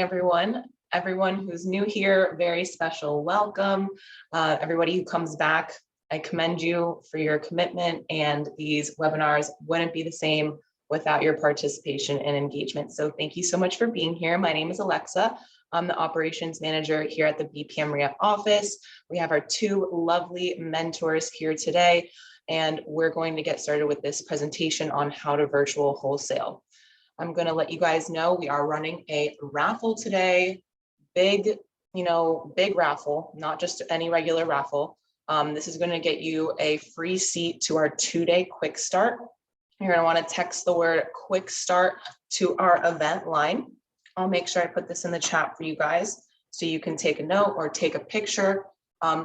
Everyone who's new here, very special welcome. Everybody who comes back, I commend you for your commitment, and these webinars wouldn't be the same without your participation and engagement. So thank you so much for being here. My name is Alexa. I'm the operations manager here at the BPM REIA office. We have our two lovely mentors here today, and we're going to get started with this presentation on how to virtual wholesale. I'm going to let you guys know we are running a raffle today. Big raffle, not just any regular raffle. This is going to get you a free seat to our 2-day quick start. You're going to want to text the word quick start to our event line. I'll make sure I put this in the chat for you guys so you can take a note or take a picture.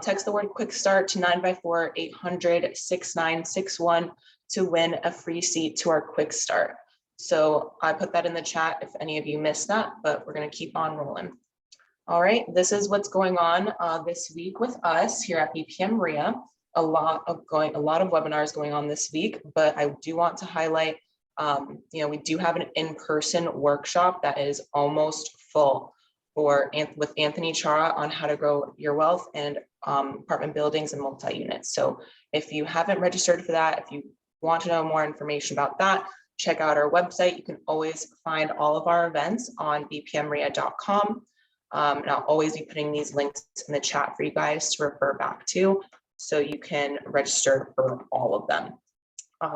Text the word quick start to 954-800-6961 to win a free seat to our quick start. So I put that in the chat if any of you missed that, but we're going to keep on rolling. All right, this is what's going on this week with us here at BPM REIA. A lot of webinars going on this week, but I do want to highlight, we do have an in-person workshop that is almost full with Anthony Chara on how to grow your wealth and apartment buildings and multi-units. So if you haven't registered for that, if you want to know more information about that, check out our website. You can always find all of our events on bpmrea.com. And I'll always be putting these links in the chat for you guys to refer back to, so you can register for all of them.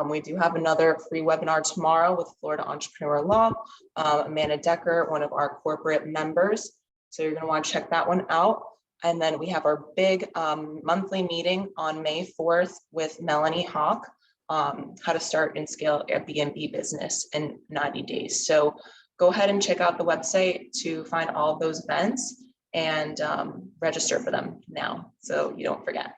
We do have another free webinar tomorrow with Florida Entrepreneur Law, Amanda Decker, one of our corporate members. So you're going to want to check that one out. And then we have our big monthly meeting on May 4th with Melanie Hawk. How to start and scale Airbnb business in 90 days. So go ahead and check out the website to find all of those events and register for them now, so you don't forget.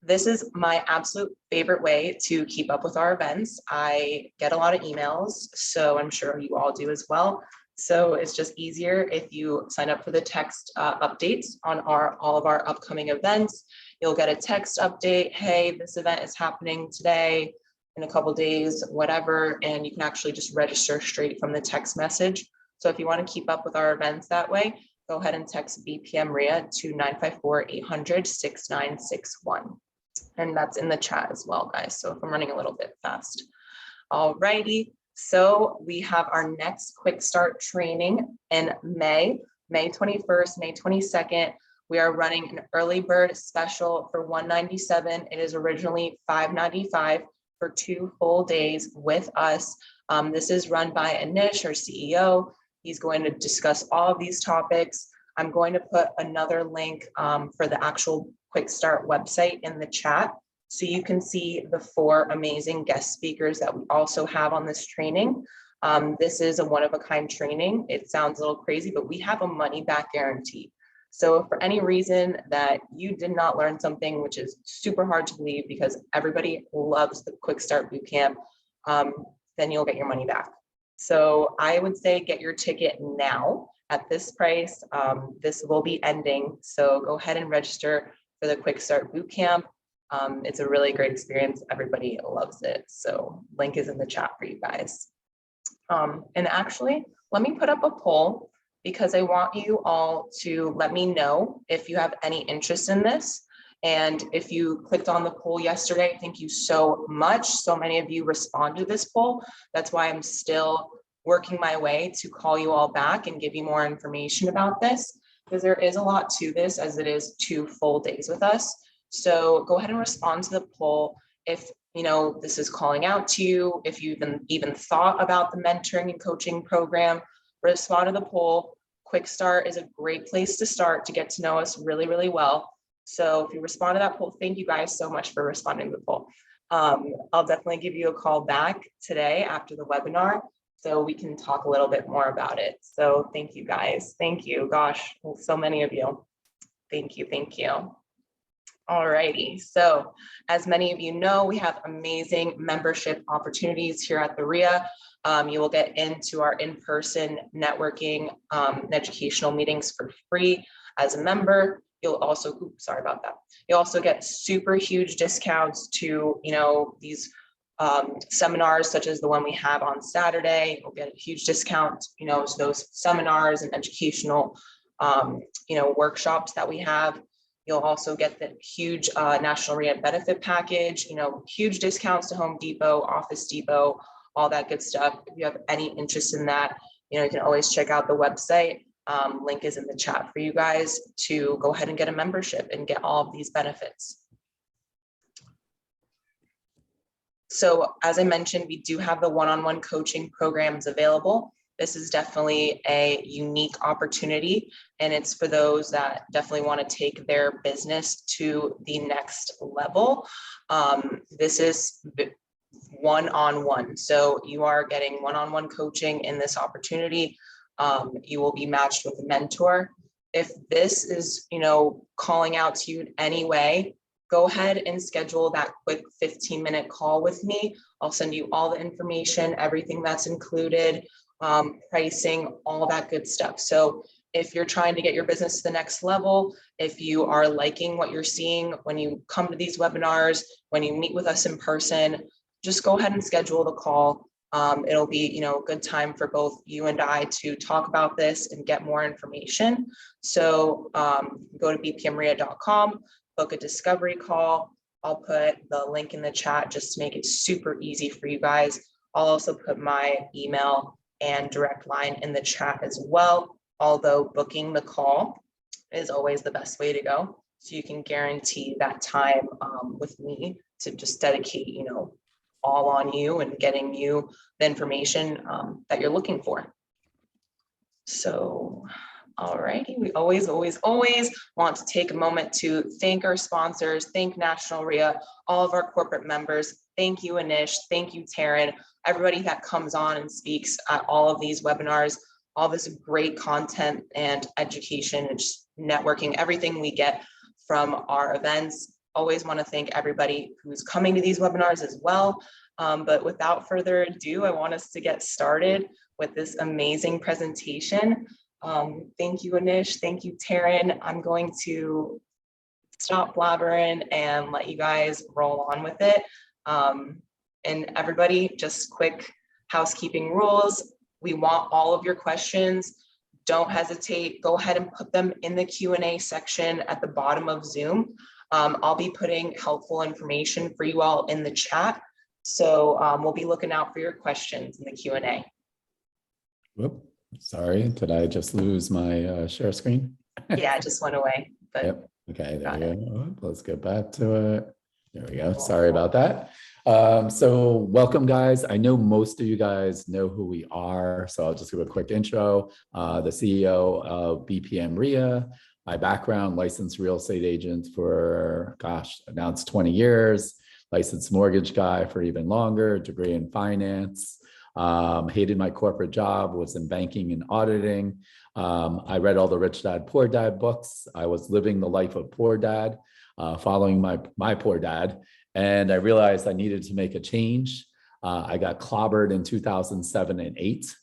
This is my absolute favorite way to keep up with our events. I get a lot of emails, so I'm sure you all do as well. So it's just easier if you sign up for the text updates on all of our upcoming events. You'll get a text update. Hey, this event is happening today, in a couple days, whatever, and you can actually just register straight from the text message. So if you want to keep up with our events that way, go ahead and text BPM REIA to 954-800-6961. And that's in the chat as well, guys. So if I'm running a little bit fast. All righty. So we have our next quick start training in May 21st, May 22nd. We are running an early bird special for $197. It is originally $595 for 2 full days with us. This is run by Anish, our CEO. He's going to discuss all of these topics. I'm going to put another link for the actual quick start website in the chat, so you can see the 4 amazing guest speakers that we also have on this training. This is a one-of-a-kind training. It sounds a little crazy, but we have a money-back guarantee. So if for any reason that you did not learn something, which is super hard to believe because everybody loves the Quick Start Bootcamp, then you'll get your money back. So I would say get your ticket now at this price. This will be ending. So go ahead and register for the Quick Start Bootcamp. It's a really great experience. Everybody loves it. So link is in the chat for you guys. And actually, let me put up a poll, because I want you all to let me know if you have any interest in this. And if you clicked on the poll yesterday, thank you so much. So many of you responded to this poll. That's why I'm still working my way to call you all back and give you more information about this, because there is a lot to this, as it is 2 full days with us. So go ahead and respond to the poll. If this is calling out to you, if you even thought about the mentoring and coaching program, respond to the poll. Quick Start is a great place to start to get to know us really, really well. So if you respond to that poll, thank you guys so much for responding to the poll. I'll definitely give you a call back today after the webinar, so we can talk a little bit more about it. So thank you guys. Thank you. Gosh, so many of you. Thank you. Thank you. All righty. So as many of you know, we have amazing membership opportunities here at the REIA. You will get into our in-person networking and educational meetings for free as a member. You'll also, sorry about that. You'll also get super huge discounts to, these seminars such as the one we have on Saturday. You'll get a huge discount, to those seminars and educational, workshops that we have. You'll also get the huge National REIA benefit package, huge discounts to Home Depot, Office Depot, all that good stuff. If you have any interest in that, you can always check out the website. Link is in the chat for you guys to go ahead and get a membership and get all of these benefits. So as I mentioned, we do have the one-on-one coaching programs available. This is definitely a unique opportunity, and it's for those that definitely want to take their business to the next level. This is one-on-one. So you are getting one-on-one coaching in this opportunity. You will be matched with a mentor. If this is, calling out to you in any way, go ahead and schedule that quick 15-minute call with me. I'll send you all the information, everything that's included, pricing, all that good stuff. So if you're trying to get your business to the next level, if you are liking what you're seeing when you come to these webinars, when you meet with us in person, just go ahead and schedule the call. It'll be, a good time for both you and I to talk about this and get more information. So go to bpmria.com, book a discovery call. I'll put the link in the chat just to make it super easy for you guys. I'll also put my email and direct line in the chat as well. Although booking the call is always the best way to go. So you can guarantee that time with me to just dedicate, all on you and getting you the information that you're looking for. So, all righty, we always want to take a moment to thank our sponsors, thank National REIA, all of our corporate members. Thank you, Anish. Thank you, Taryn. Everybody that comes on and speaks at all of these webinars, all this great content and education and just networking, everything we get from our events. Always want to thank everybody who's coming to these webinars as well. But without further ado, I want us to get started with this amazing presentation. Thank you, Anish. Thank you, Taryn. I'm going to stop blabbering and let you guys roll on with it. And everybody, just quick housekeeping rules. We want all of your questions. Don't hesitate. Go ahead and put them in the Q&A section at the bottom of Zoom. I'll be putting helpful information for you all in the chat. So we'll be looking out for your questions in the Q&A. Whoop, sorry, did I just lose my share screen? Yeah, it just went away. But yep. Okay, there we go. Let's get back to it. There we go. Sorry about that. So welcome, guys. I know most of you guys know who we are, so I'll just give a quick intro. The CEO of BPM REIA. My background, licensed real estate agent for, now it's 20 years. Licensed mortgage guy for even longer, degree in finance. Hated my corporate job, was in banking and auditing. I read all the Rich Dad, Poor Dad books. I was living the life of poor dad, following my poor dad. And I realized I needed to make a change. I got clobbered in 2007 and 8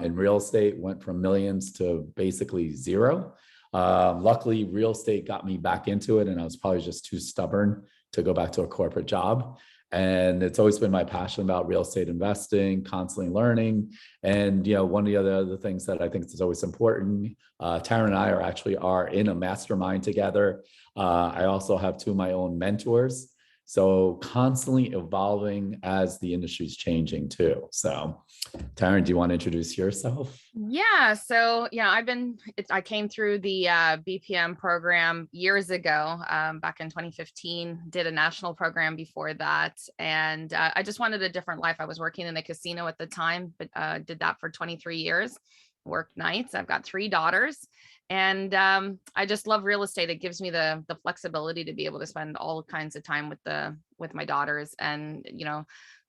in real estate, went from millions to basically zero. Luckily, real estate got me back into it, and I was probably just too stubborn to go back to a corporate job. And it's always been my passion about real estate investing, constantly learning. And, one of the other things that I think is always important, Taryn and I are in a mastermind together. I also have two of my own mentors. So constantly evolving as the industry's changing too. So Taryn, do you want to introduce yourself? Yeah. So, I came through the BPM program years ago, back in 2015, did a national program before that. And I just wanted a different life. I was working in a casino at the time, but did that for 23 years, worked nights. I've got 3 daughters. And I just love real estate. It gives me the flexibility to be able to spend all kinds of time with my daughters and,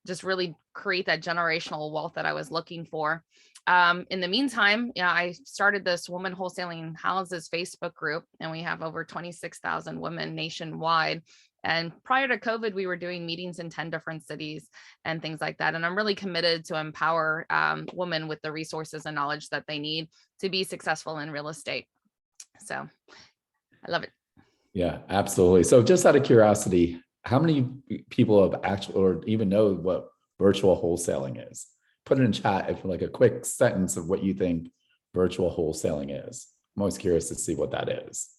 just really create that generational wealth that I was looking for. In the meantime, I started this Woman Wholesaling Houses Facebook group, and we have over 26,000 women nationwide. And prior to COVID, we were doing meetings in 10 different cities and things like that. And I'm really committed to empower women with the resources and knowledge that they need to be successful in real estate. So I love it. Yeah, absolutely. So just out of curiosity, how many people have actually, or even know what virtual wholesaling is? Put it in chat if like a quick sentence of what you think virtual wholesaling is. I'm always curious to see what that is.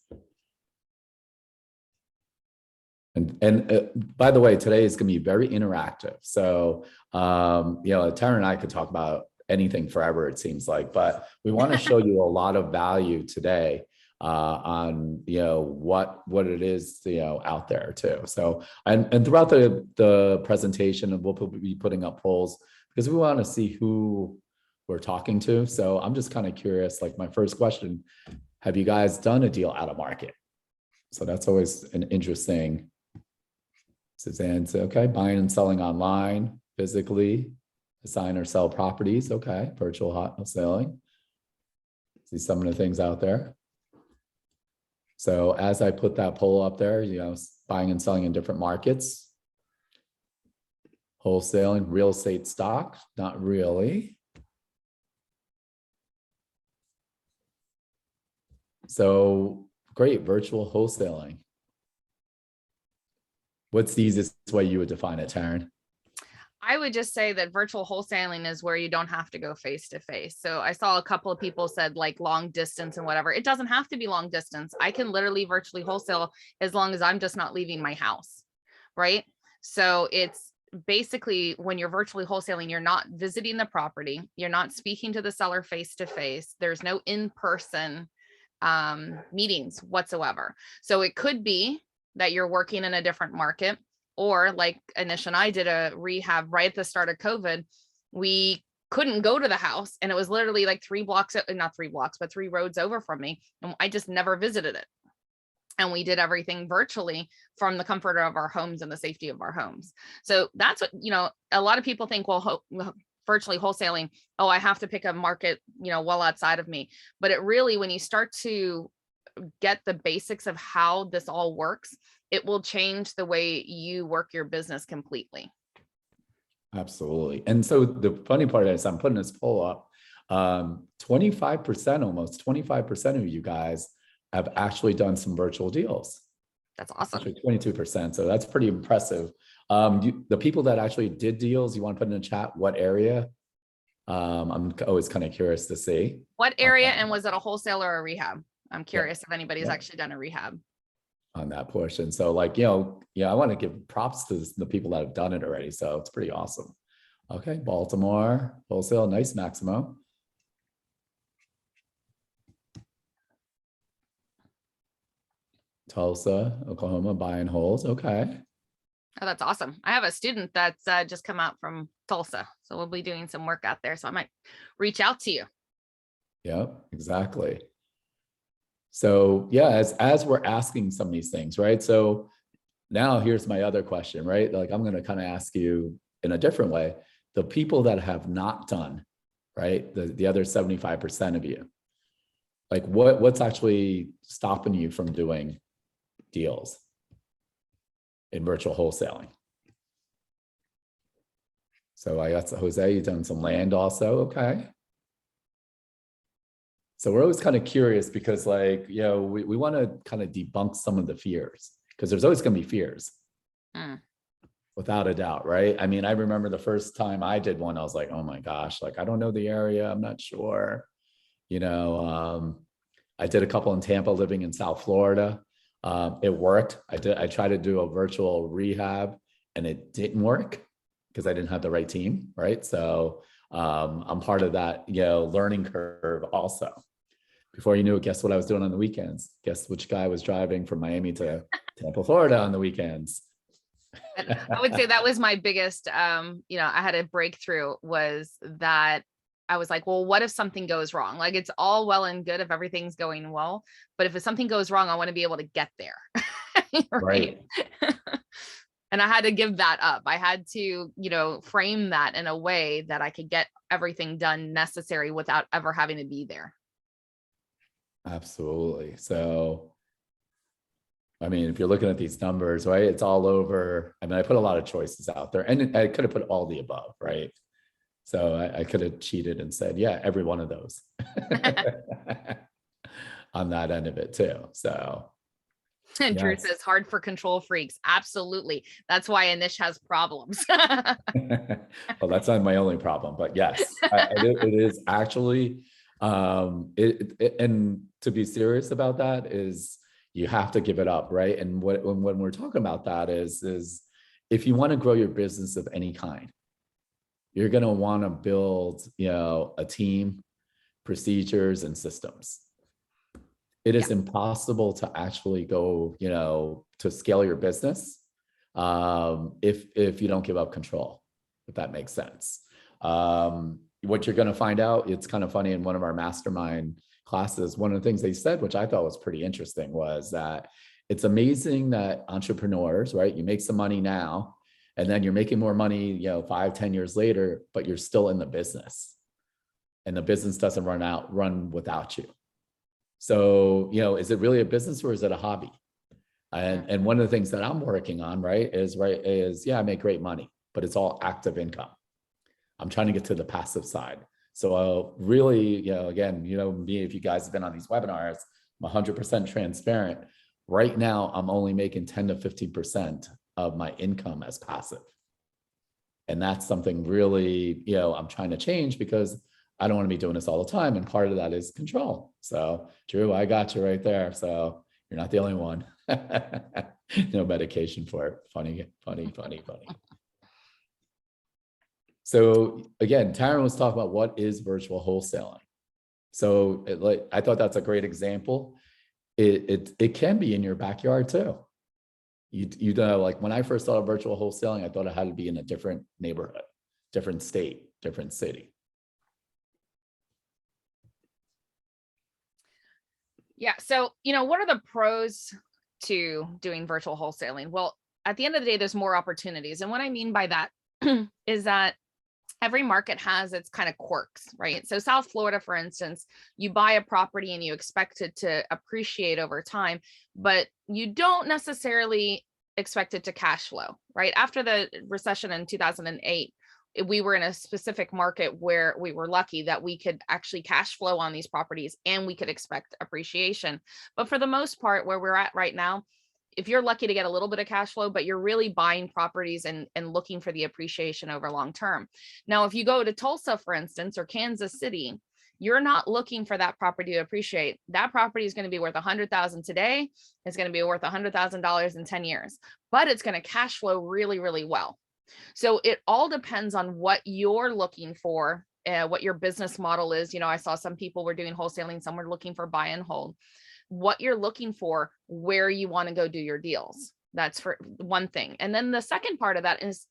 And by the way, today is going to be very interactive. So, Tara and I could talk about anything forever, it seems like, but we want to show you a lot of value today on, what it is, out there too. So, and throughout the presentation, we'll be putting up polls because we want to see who we're talking to. So I'm just kind of curious, like my first question, have you guys done a deal out of market? So that's always an interesting. Suzanne said, okay, buying and selling online, physically, assign or sell properties. Okay, virtual wholesaling. See some of the things out there. So as I put that poll up there, buying and selling in different markets. Wholesaling, real estate stock, not really. So great, virtual wholesaling. What's the easiest way you would define it, Taryn? I would just say that virtual wholesaling is where you don't have to go face to face. So I saw a couple of people said like long distance and whatever. It doesn't have to be long distance. I can literally virtually wholesale as long as I'm just not leaving my house, right? So it's basically when you're virtually wholesaling, you're not visiting the property. You're not speaking to the seller face to face. There's no in-person meetings whatsoever. So it could be that you're working in a different market, or like Anish and I did a rehab right at the start of COVID. We couldn't go to the house and it was literally like 3 blocks, not 3 blocks, but 3 roads over from me. And I just never visited it. And we did everything virtually from the comfort of our homes and the safety of our homes. So that's what, a lot of people think, well, virtually wholesaling, oh, I have to pick a market, well outside of me. But it really, when you start to get the basics of how this all works, it will change the way you work your business completely. Absolutely. And so the funny part is I'm putting this poll up. 25%, almost 25% of you guys have actually done some virtual deals. That's awesome. Actually 22%. So that's pretty impressive. The people that actually did deals, you want to put in the chat what area? I'm always kind of curious to see. What area, and was it a wholesale or a rehab? I'm curious if anybody's actually done a rehab. On that portion. So like, I want to give props to the people that have done it already. So it's pretty awesome. Okay. Baltimore, wholesale, nice, Maximo. Tulsa, Oklahoma, buying wholes. Okay. Oh, that's awesome. I have a student that's just come out from Tulsa. So we'll be doing some work out there. So I might reach out to you. Yep, exactly. So yeah, as we're asking some of these things, right? So now here's my other question, right? Like I'm going to kind of ask you in a different way, the people that have not done, right? The other 75% of you, like what's actually stopping you from doing deals in virtual wholesaling? So I got Jose, you've done some land also. Okay. So we're always kind of curious because like, we want to kind of debunk some of the fears because there's always going to be fears. Without a doubt, right? I mean, I remember the first time I did one, I was like, oh my gosh, like, I don't know the area. I'm not sure. I did a couple in Tampa living in South Florida. It worked. I tried to do a virtual rehab and it didn't work because I didn't have the right team, right? So I'm part of that, learning curve also. Before you knew it, guess what I was doing on the weekends? Guess which guy was driving from Miami to Tampa, Florida on the weekends? I would say that was my biggest, I had a breakthrough was that I was like, well, what if something goes wrong? Like it's all well and good if everything's going well, but if something goes wrong, I want to be able to get there. Right. And I had to give that up. I had to, frame that in a way that I could get everything done necessary without ever having to be there. Absolutely. So, I mean, if you're looking at these numbers, right, it's all over. I mean, I put a lot of choices out there and I could have put all the above, right? So I could have cheated and said, yeah, every one of those on that end of it too. So, And Drew Yes. says hard for control freaks. Absolutely. That's why Anish has problems. Well, that's not my only problem, but yes, it is actually, and to be serious about that is you have to give it up, right? And when we're talking about that is if you want to grow your business of any kind, you're going to want to build, a team, procedures, and systems. It is impossible to actually go, to scale your business if you don't give up control, if that makes sense. What you're going to find out, it's kind of funny, in one of our mastermind classes, one of the things they said, which I thought was pretty interesting, was that it's amazing that entrepreneurs, right? You make some money now, and then you're making more money, 5-10 years later, but you're still in the business, and the business doesn't run without you. So, is it really a business or is it a hobby? And one of the things that I'm working on, is I make great money, but it's all active income. I'm trying to get to the passive side. So really, again, me, if you guys have been on these webinars, I'm 100% transparent. Right now, I'm only making 10 to 15% of my income as passive. And that's something really, I'm trying to change, because I don't want to be doing this all the time. And part of that is control. So Drew, I got you right there. So you're not the only one. No medication for it. Funny. So again, Taryn was talking about what is virtual wholesaling. So I thought that's a great example. It can be in your backyard too. You know, like when I first thought of virtual wholesaling, I thought it had to be in a different neighborhood, different state, different city. Yeah. So, what are the pros to doing virtual wholesaling? Well, at the end of the day, there's more opportunities. And what I mean by that is that every market has its kind of quirks, right? So South Florida, for instance, you buy a property and you expect it to appreciate over time, but you don't necessarily expect it to cash flow, right? After the recession in 2008, we were in a specific market where we were lucky that we could actually cash flow on these properties and we could expect appreciation. But for the most part, where we're at right now, if you're lucky to get a little bit of cash flow, but you're really buying properties and looking for the appreciation over long term. Now, if you go to Tulsa, for instance, or Kansas City, you're not looking for that property to appreciate. That property is going to be worth $100,000 today. It's going to be worth $100,000 in 10 years, but it's going to cash flow really, really well. So it all depends on what you're looking for, what your business model is. I saw some people were doing wholesaling, some were looking for buy and hold. What you're looking for, where you want to go do your deals. That's for one thing. And then the second part of that is,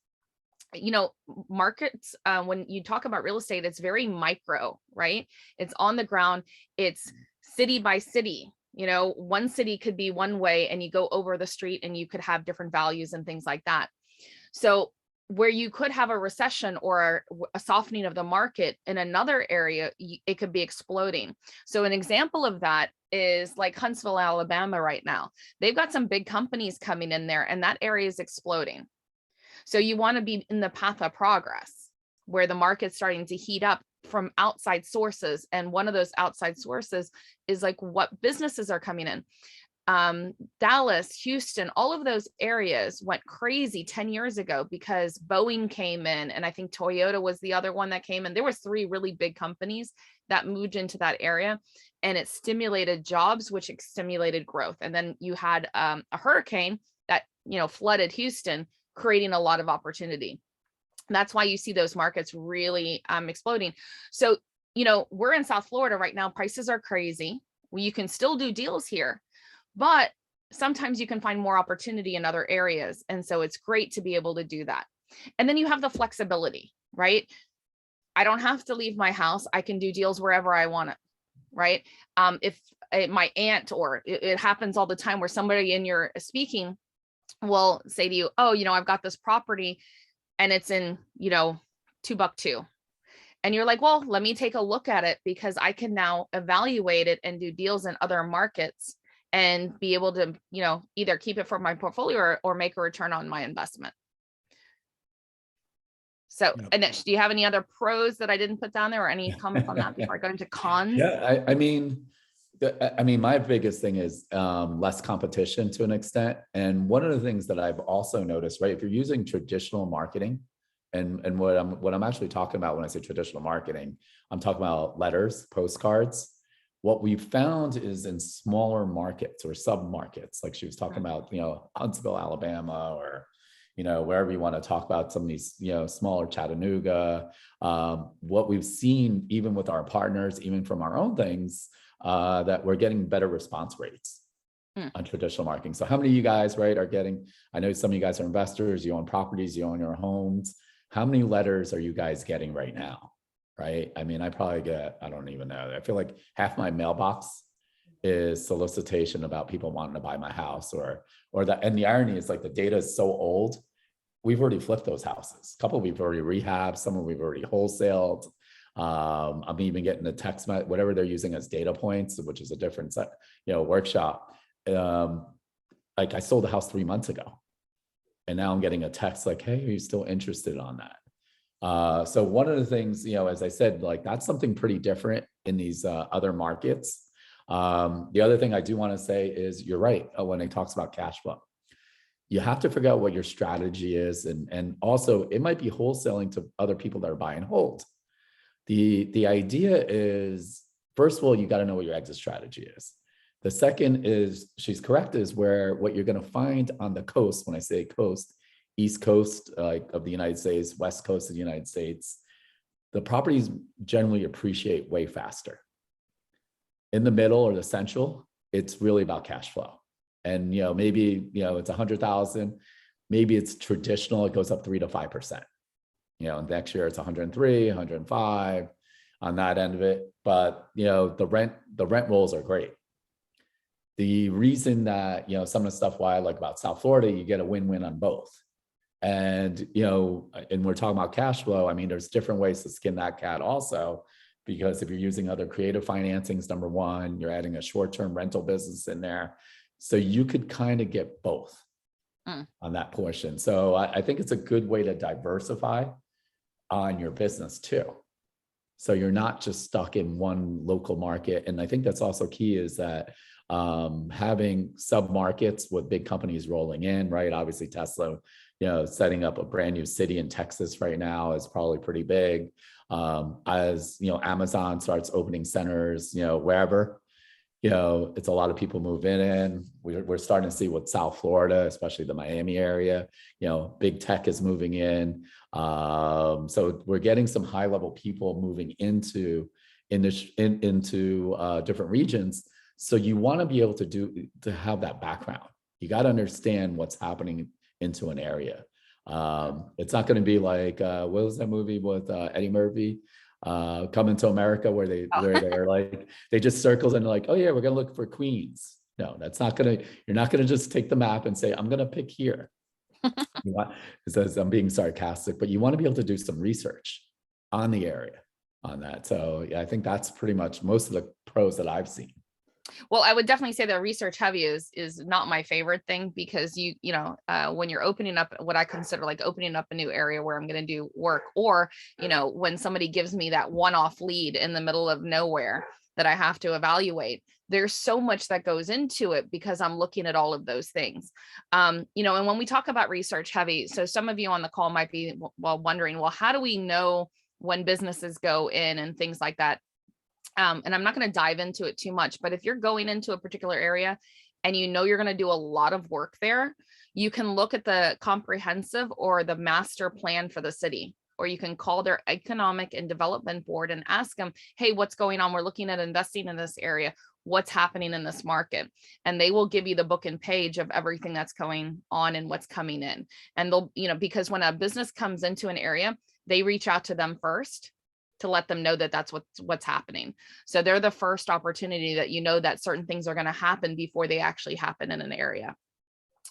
markets, when you talk about real estate, it's very micro, right? It's on the ground. It's city by city. One city could be one way and you go over the street and you could have different values and things like that. So where you could have a recession or a softening of the market in another area, it could be exploding. So an example of that is like Huntsville, Alabama right now. They've got some big companies coming in there and that area is exploding. So you want to be in the path of progress where the market's starting to heat up from outside sources. And one of those outside sources is like what businesses are coming in. Dallas, Houston, all of those areas went crazy 10 years ago because Boeing came in, and I think Toyota was the other one that came in. There were 3 really big companies that moved into that area, and it stimulated jobs, which stimulated growth. And then you had a hurricane that flooded Houston, creating a lot of opportunity. And that's why you see those markets really exploding. So we're in South Florida right now. Prices are crazy. You can still do deals here, but sometimes you can find more opportunity in other areas. And so it's great to be able to do that. And then you have the flexibility, right? I don't have to leave my house. I can do deals wherever I want it, right? If my aunt, or it happens all the time where somebody in your speaking will say to you, oh, I've got this property and it's in, Timbuktu. And you're like, well, let me take a look at it because I can now evaluate it and do deals in other markets and be able to, either keep it for my portfolio or make a return on my investment. So, Anish, do you have any other pros that I didn't put down there, or any comments on that before I go into cons? Yeah, I mean, I mean, my biggest thing is less competition to an extent. And one of the things that I've also noticed, right, if you're using traditional marketing, and what I'm actually talking about when I say traditional marketing, I'm talking about letters, postcards. What we've found is in smaller markets or sub-markets, like she was talking about, Huntsville, Alabama, or, wherever you want to talk about some of these, smaller Chattanooga. What we've seen, even with our partners, even from our own things, that we're getting better response rates on traditional marketing. So how many of you guys, right, are getting, I know some of you guys are investors, you own properties, you own your homes. How many letters are you guys getting right now? Right? I mean, I probably get, I don't even know. I feel like half my mailbox is solicitation about people wanting to buy my house or that. And the irony is, like, the data is so old. We've already flipped those houses. A couple we've already rehabbed, some of we've already wholesaled. I'm even getting the text, whatever they're using as data points, which is a different set, workshop. Like, I sold a house 3 months ago, and now I'm getting a text like, hey, are you still interested on that? So one of the things, as I said, like, that's something pretty different in these other markets. The other thing I do want to say is, you're right, when it talks about cash flow. You have to figure out what your strategy is. And also, it might be wholesaling to other people that are buy and hold. The idea is, first of all, you got to know what your exit strategy is. The second is, she's correct, is where what you're going to find on the coast, when I say coast, East Coast of the United States, West Coast of the United States, the properties generally appreciate way faster. In the middle or the central, it's really about cash flow. And, maybe, it's 100,000, maybe it's traditional, it goes up 3 to 5%. Next year it's 103, 105 on that end of it. But, the rent rolls are great. The reason that, some of the stuff why I like about South Florida, you get a win-win on both. And, and we're talking about cash flow. I mean, there's different ways to skin that cat also, because if you're using other creative financings, number one, you're adding a short-term rental business in there. So you could kind of get both on that portion. So I think it's a good way to diversify on your business too. So you're not just stuck in one local market. And I think that's also key, is that having sub-markets with big companies rolling in, right? Obviously Tesla, setting up a brand new city in Texas right now is probably pretty big. As Amazon starts opening centers, wherever, it's a lot of people moving in. We're starting to see with South Florida, especially the Miami area, big tech is moving in. So we're getting some high level people moving into different regions. So you want to be able to have that background. You got to understand what's happening into an area. It's not going to be like, what was that movie with Eddie Murphy, Coming to America, where they're like, they just circles and like, oh yeah, we're going to look for Queens. No, that's not going to, you're not going to just take the map and say, I'm going to pick here. It says I'm being sarcastic, but you want to be able to do some research on the area on that. So yeah, I think that's pretty much most of the pros that I've seen. Well, I would definitely say that research heavy is not my favorite thing, because when you're opening up what I consider like opening up a new area where I'm going to do work, or, when somebody gives me that one-off lead in the middle of nowhere that I have to evaluate, there's so much that goes into it because I'm looking at all of those things. And when we talk about research heavy, so some of you on the call might be wondering, well, how do we know when businesses go in and things like that? And I'm not going to dive into it too much, but if you're going into a particular area and you're going to do a lot of work there, you can look at the comprehensive or the master plan for the city, or you can call their economic and development board and ask them, hey, what's going on? We're looking at investing in this area. What's happening in this market? And they will give you the book and page of everything that's going on and what's coming in. And they'll, because when a business comes into an area, they reach out to them first to let them know that that's what's happening. So they're the first opportunity that that certain things are going to happen before they actually happen in an area.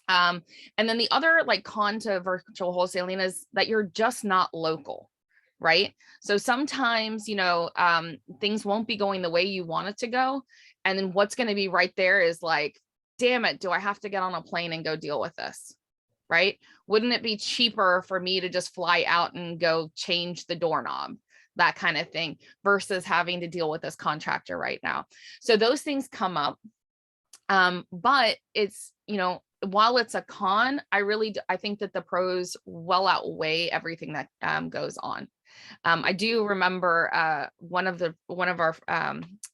And then the other con to virtual wholesaling is that you're just not local, right? So sometimes, things won't be going the way you want it to go. And then what's going to be right there is like, damn it, do I have to get on a plane and go deal with this? Right? Wouldn't it be cheaper for me to just fly out and go change the doorknob that kind of thing, versus having to deal with this contractor right now. So those things come up. But it's, while it's a con, I think that the pros well outweigh everything that goes on. I do remember one of our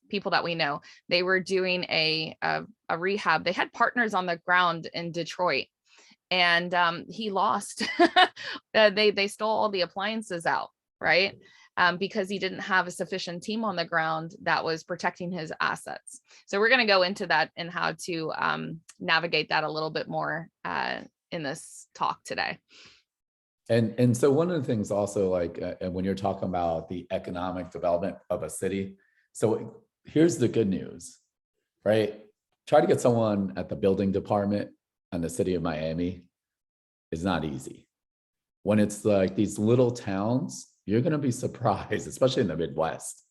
people that we know, they were doing a rehab. They had partners on the ground in Detroit, and he lost. They stole all the appliances out, right? Because he didn't have a sufficient team on the ground that was protecting his assets. So we're going to go into that and how to navigate that a little bit more in this talk today. And so one of the things also, like when you're talking about the economic development of a city, so here's the good news, right? Try to get someone at the building department in the city of Miami is not easy. When it's like these little towns, you're going to be surprised, especially in the Midwest,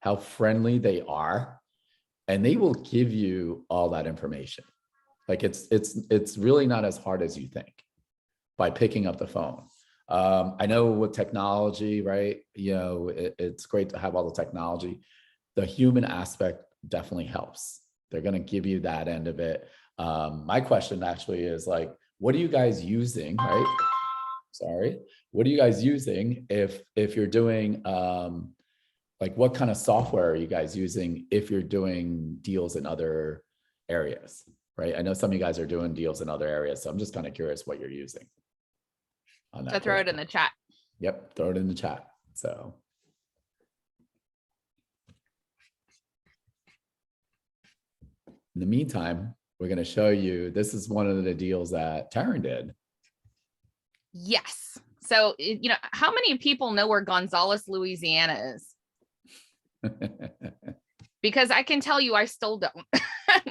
how friendly they are, and they will give you all that information. Like it's really not as hard as you think by picking up the phone. I know with technology, right? It's great to have all the technology. The human aspect definitely helps. They're going to give you that end of it. My question actually is like, what are you guys using, right? Sorry. What are you guys using if you're doing, like what kind of software are you guys using if you're doing deals in other areas, right? I know some of you guys are doing deals in other areas, so I'm just kind of curious what you're using. So throw it in the chat. Yep, throw it in the chat. So. In the meantime, we're going to show you, this is one of the deals that Taryn did. Yes. So, how many people know where Gonzales, Louisiana is? Because I can tell you, I still don't.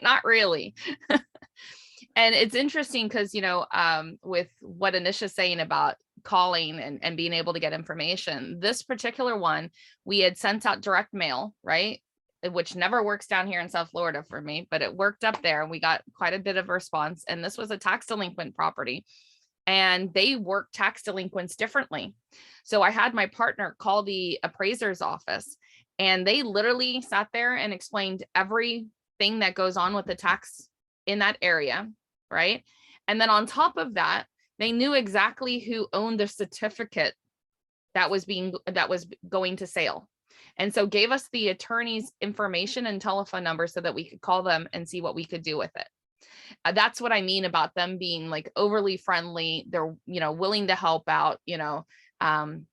Not really. And it's interesting because, with what Anisha's saying about calling and being able to get information, this particular one, we had sent out direct mail, right? Which never works down here in South Florida for me, but it worked up there and we got quite a bit of response. And this was a tax delinquent property, and they work tax delinquents differently. So I had my partner call the appraiser's office, and they literally sat there and explained everything that goes on with the tax in that area, right? And then on top of that, they knew exactly who owned the certificate that was going to sale. And so gave us the attorney's information and telephone number so that we could call them and see what we could do with it. That's what I mean about them being like overly friendly. They're, willing to help out, and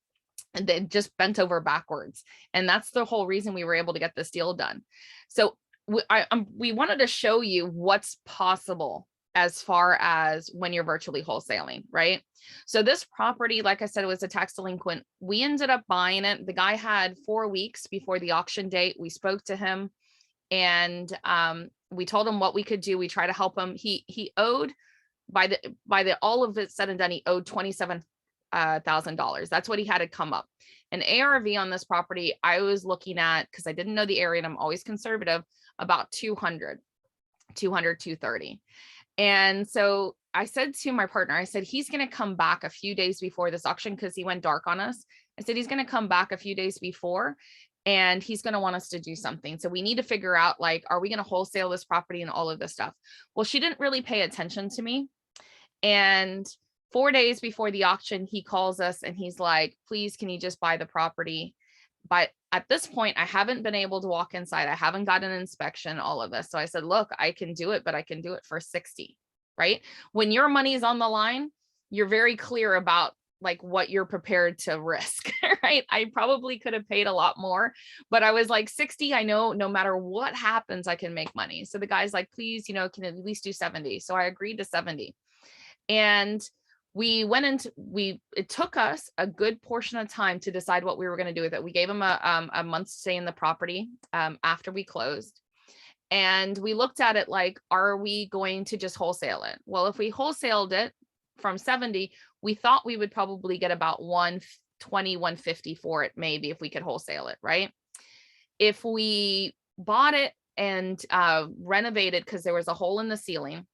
they just bent over backwards. And that's the whole reason we were able to get this deal done. So we wanted to show you what's possible as far as when you're virtually wholesaling, right? So this property, like I said, it was a tax delinquent. We ended up buying it. The guy had 4 weeks before the auction date. We spoke to him, and we told him what we could do. We tried to help him. He owed, by the all of it said and done, he owed $27,000. That's what he had to come up. An ARV on this property, I was looking at, because I didn't know the area and I'm always conservative, about 230. And so I said to my partner, I said, he's going to come back a few days before this auction because he went dark on us. I said, he's going to come back a few days before, and he's going to want us to do something. So we need to figure out, like, are we going to wholesale this property and all of this stuff? Well, she didn't really pay attention to me. And 4 days before the auction, he calls us and he's like, please, can you just buy the property? But at this point, I haven't been able to walk inside. I haven't got an inspection, all of this. So I said, look, I can do it, but I can do it for 60, right? When your money is on the line, you're very clear about like what you're prepared to risk, right? I probably could have paid a lot more, but I was like 60, I know no matter what happens, I can make money. So the guy's like, please, can at least do 70. So I agreed to 70. And we went into, it took us a good portion of time to decide what we were going to do with it. We gave him a month's stay in the property after we closed. And we looked at it like, are we going to just wholesale it? Well, if we wholesaled it from 70, we thought we would probably get about 120, 150 for it, maybe, if we could wholesale it, right? If we bought it and renovated, because there was a hole in the ceiling,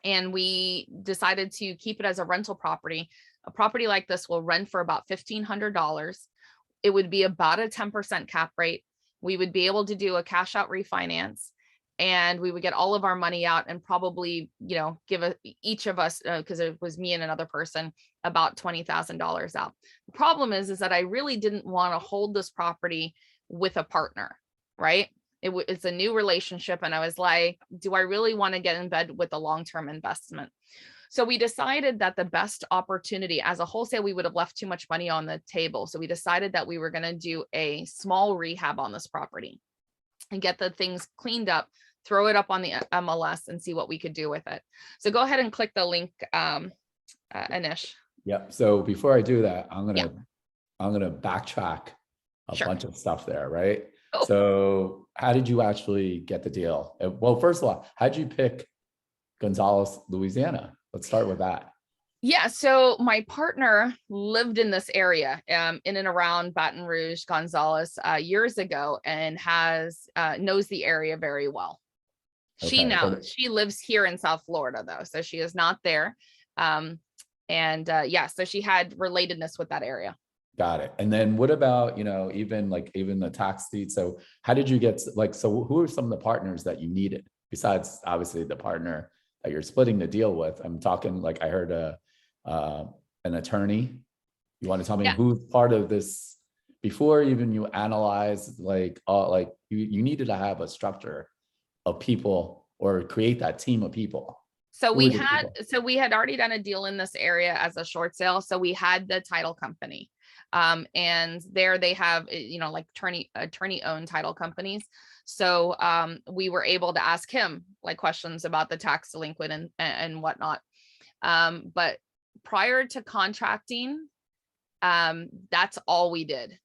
and we decided to keep it as a rental property, a property like this will rent for about $1,500. it would be about a 10% cap rate. We would be able to do a cash out refinance, and we would get all of our money out and probably, give each of us, because it was me and another person, about $20,000 out. The problem is that I really didn't want to hold this property with a partner, right? It's a new relationship. And I was like, do I really want to get in bed with a long-term investment? So we decided that the best opportunity as a wholesale, we would have left too much money on the table. So we decided that we were going to do a small rehab on this property and get the things cleaned up, throw it up on the MLS and see what we could do with it. So go ahead and click the link, Anish. Yep. So before I do that, I'm gonna backtrack a Sure. bunch of stuff there, right? Oh. So how did you actually get the deal? Well, first of all, how did you pick Gonzales, Louisiana? Let's start with that. Yeah, so my partner lived in this area, in and around Baton Rouge, Gonzales, years ago, and knows the area very well. She lives here in South Florida though, so she is not there. So she had relatedness with that area. Got it. And then what about, even the tax deed? So how did you get, so who are some of the partners that you needed besides obviously the partner that you're splitting the deal with? I'm talking, I heard an attorney. You want to tell me who's part of this before even you analyze, you needed to have a structure of people or create that team of people. So we had already done a deal in this area as a short sale. So we had the title company. And there they have, attorney owned title companies. So we were able to ask him questions about the tax delinquent and whatnot. But prior to contracting, that's all we did.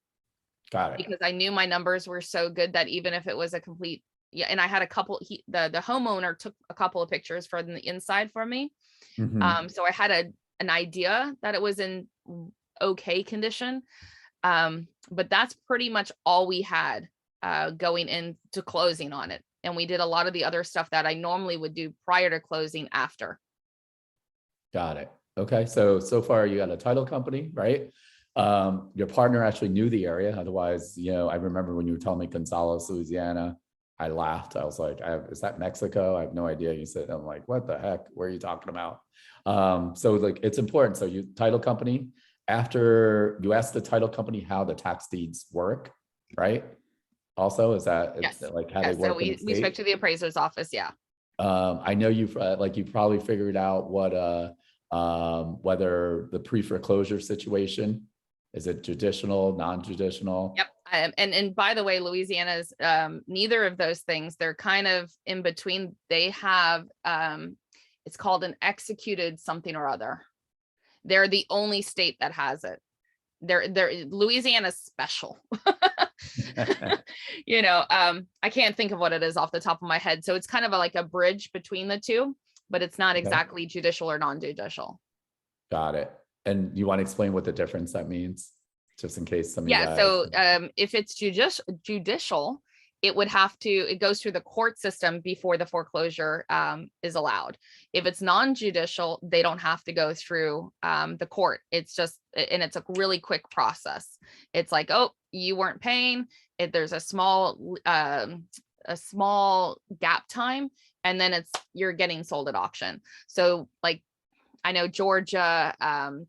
Got it. Because I knew my numbers were so good that even if it was a complete, and I had a couple, the homeowner took a couple of pictures from the inside for me. Mm-hmm. So I had an idea that it was in okay condition. But that's pretty much all we had going into closing on it. And we did a lot of the other stuff that I normally would do prior to closing after. Got it. Okay. So far you got a title company, right? Your partner actually knew the area. Otherwise, I remember when you were telling me Gonzales, Louisiana, I laughed. I was like, is that Mexico? I have no idea. You said, I'm like, what the heck? What are you talking about? So it's important. So you title company, after you ask the title company how the tax deeds work, right? Also, is that Yes. How they work? So we spoke to the appraiser's office. Yeah. I know you've you probably figured out what whether the pre-foreclosure situation, is it judicial, non-judicial? Yep. And by the way, Louisiana's neither of those things. They're kind of in between. They have it's called an executed something or other. They're the only state that has it. Louisiana's special. I can't think of what it is off the top of my head. So it's kind of like a bridge between the two, but it's not exactly judicial or non-judicial. Got it. And you want to explain what the difference that means, just in case some of you guys... So if it's judicial, it goes through the court system before the foreclosure is allowed. If it's non-judicial, they don't have to go through the court. It's a really quick process. It's like, oh, you weren't paying. There's a small gap time, and then you're getting sold at auction. So I know Georgia,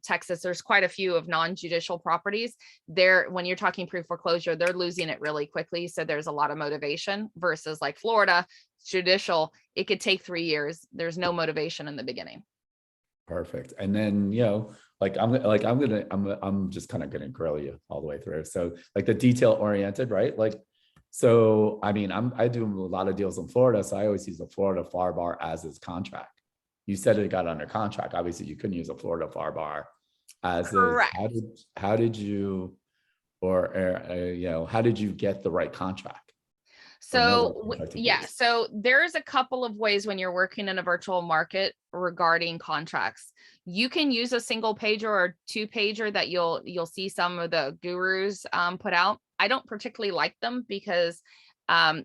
Texas, there's quite a few of non-judicial properties there. When you're talking pre-foreclosure, they're losing it really quickly. So there's a lot of motivation versus Florida, judicial, it could take 3 years. There's no motivation in the beginning. Perfect. And then, I'm just kind of going to grill you all the way through. So the detail oriented, right? So, I do a lot of deals in Florida. So I always use the Florida FAR bar as its contract. You said it got under contract. Obviously, you couldn't use a Florida FAR bar as Correct. How did you get the right contract? So so there's a couple of ways when you're working in a virtual market regarding contracts. You can use a single pager or 2-pager that you'll see some of the gurus put out. I don't particularly like them because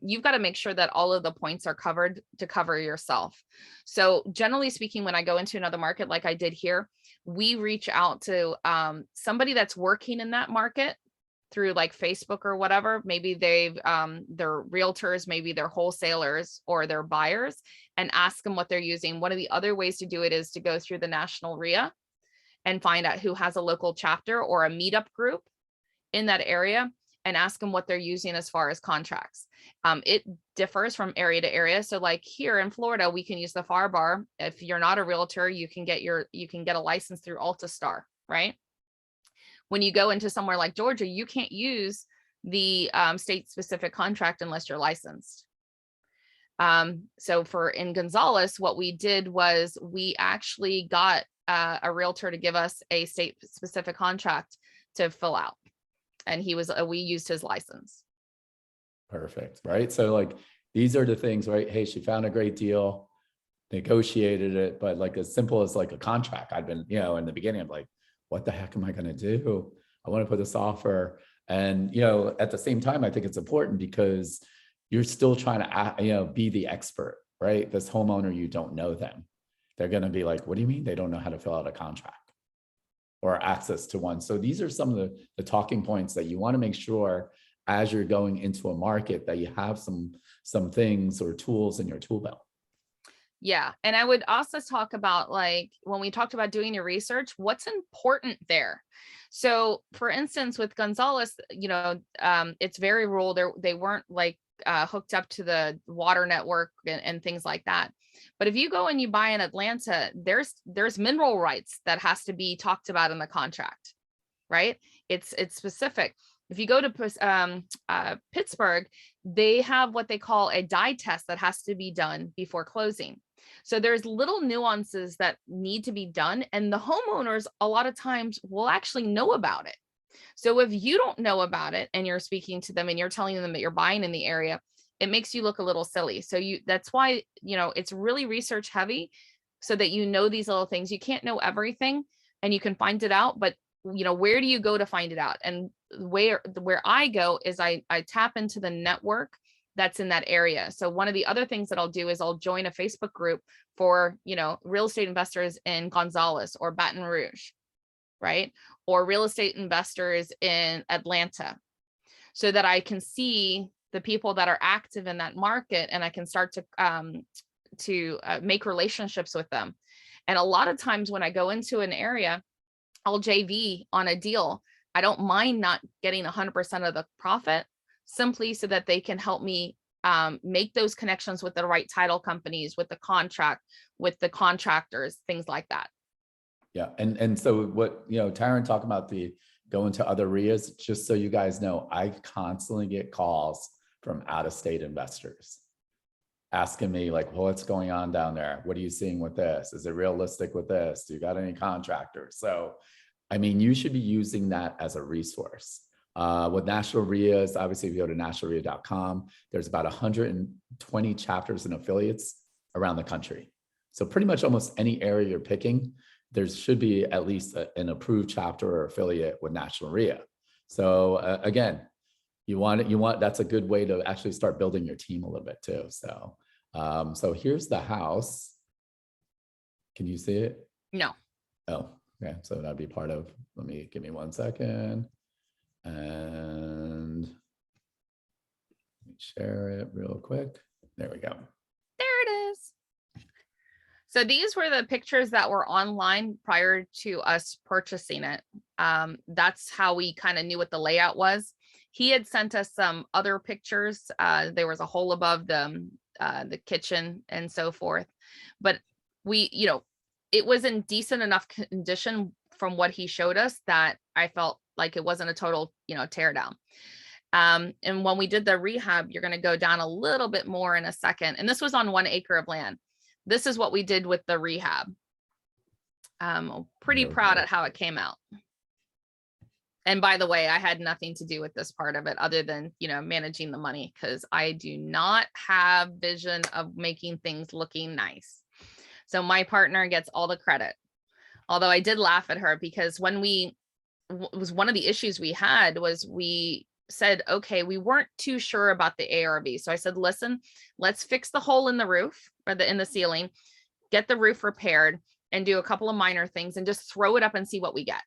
you've got to make sure that all of the points are covered to cover yourself. So generally speaking, when I go into another market like I did here, we reach out to somebody that's working in that market through like Facebook or whatever. Maybe they're realtors, maybe they're wholesalers or they're buyers, and ask them what they're using. One of the other ways to do it is to go through the national RIA and find out who has a local chapter or a meetup group in that area and ask them what they're using as far as contracts. It differs from area to area. So like here in Florida, we can use the FAR bar. If you're not a realtor, you can get a license through AltaStar, right? When you go into somewhere like Georgia, you can't use the state specific contract unless you're licensed. So in Gonzales, what we did was we actually got a realtor to give us a state specific contract to fill out. And we used his license. Perfect. Right. So like, these are the things, right? Hey, she found a great deal, negotiated it, but like as simple as like a contract, I'd been, in the beginning, I'm like, what the heck am I going to do? I want to put this offer. And, at the same time, I think it's important because you're still trying to, be the expert, right? This homeowner, you don't know them. They're going to be like, what do you mean they don't know how to fill out a contract or access to one? So these are some of the talking points that you want to make sure as you're going into a market that you have some things or tools in your tool belt. Yeah. And I would also talk about, like, when we talked about doing your research, what's important there. So for instance, with Gonzales, it's very rural. They weren't like hooked up to the water network and things like that. But if you go and you buy in Atlanta, there's mineral rights that has to be talked about in the contract, right? It's specific. If you go to Pittsburgh, they have what they call a dye test that has to be done before closing. So there's little nuances that need to be done, and the homeowners a lot of times will actually know about it. So if you don't know about it and you're speaking to them and you're telling them that you're buying in the area, it makes you look a little silly. So that's why, it's really research heavy, so that these little things. You can't know everything and you can find it out, but where do you go to find it out? And where I go is I tap into the network that's in that area. So one of the other things that I'll do is I'll join a Facebook group for, real estate investors in Gonzales or Baton Rouge, right? Or real estate investors in Atlanta, so that I can see the people that are active in that market, and I can start to make relationships with them. And a lot of times when I go into an area, I'll JV on a deal. I don't mind not getting 100% of the profit, simply so that they can help me make those connections with the right title companies, with the contract, with the contractors, things like that. Yeah. And so what, Taryn talking about the going to other RIAs, just so you guys know, I constantly get calls from out-of-state investors asking me like, well, what's going on down there? What are you seeing with this? Is it realistic with this? Do you got any contractors? So, you should be using that as a resource. With national RIAs, obviously, if you go to nationalria.com, there's about 120 chapters and affiliates around the country. So pretty much almost any area you're picking, there should be at least an approved chapter or affiliate with national RIA. So again, that's a good way to actually start building your team a little bit too. So, so here's the house. Can you see it? No. Oh, okay. So that'd be part of, give me 1 second. And let me share it real quick. There we go. There it is. So these were the pictures that were online prior to us purchasing it. That's how we kind of knew what the layout was. He had sent us some other pictures. There was a hole above the kitchen and so forth. But it was in decent enough condition from what he showed us that I felt like it wasn't a total, tear down. And when we did the rehab, you're going to go down a little bit more in a second. And this was on 1 acre of land. This is what we did with the rehab. I'm pretty proud at how it came out. And by the way, I had nothing to do with this part of it other than, managing the money, because I do not have vision of making things looking nice. So my partner gets all the credit. Although I did laugh at her, because when was one of the issues we had was we said, okay, we weren't too sure about the ARV. So I said, listen, let's fix the hole in the roof or in the ceiling, get the roof repaired, and do a couple of minor things and just throw it up and see what we get.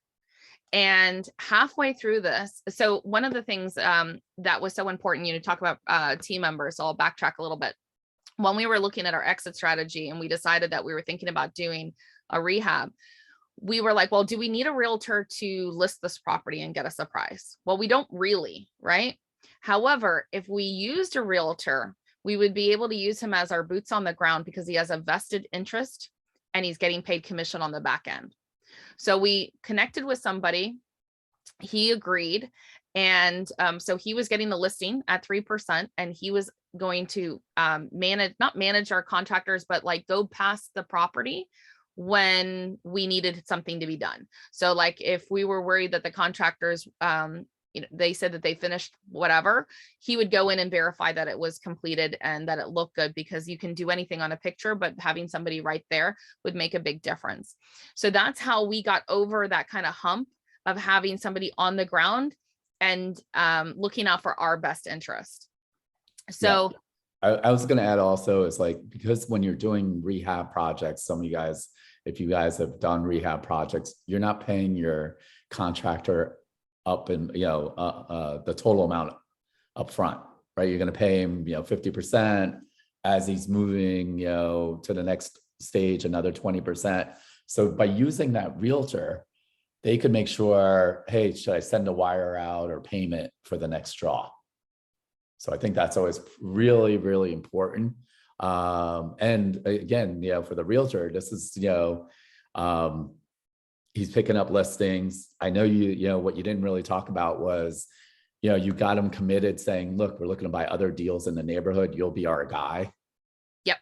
And halfway through this, so one of the things that was so important, talk about team members, so I'll backtrack a little bit. When we were looking at our exit strategy and we decided that we were thinking about doing a rehab, we were like, well, do we need a realtor to list this property and get us a price? Well, we don't really, right? However, if we used a realtor, we would be able to use him as our boots on the ground because he has a vested interest and he's getting paid commission on the back end. So we connected with somebody, he agreed. And so he was getting the listing at 3% and he was going to not manage our contractors, but like go past the property when we needed something to be done. So like if we were worried that the contractors, they said that they finished whatever, he would go in and verify that it was completed and that it looked good, because you can do anything on a picture, but having somebody right there would make a big difference. So that's how we got over that kind of hump of having somebody on the ground and looking out for our best interest. So I was going to add also, is like, because when you're doing rehab projects, some of you guys, if you guys have done rehab projects, you're not paying your contractor up and, the total amount up front, right? You're going to pay him, 50% as he's moving, to the next stage, another 20%. So by using that realtor, they could make sure, hey, should I send a wire out or payment for the next draw? So I think that's always really, really important. And again, for the realtor, this is, he's picking up listings. I know what you didn't really talk about was, you got him committed saying, look, we're looking to buy other deals in the neighborhood. You'll be our guy. Yep.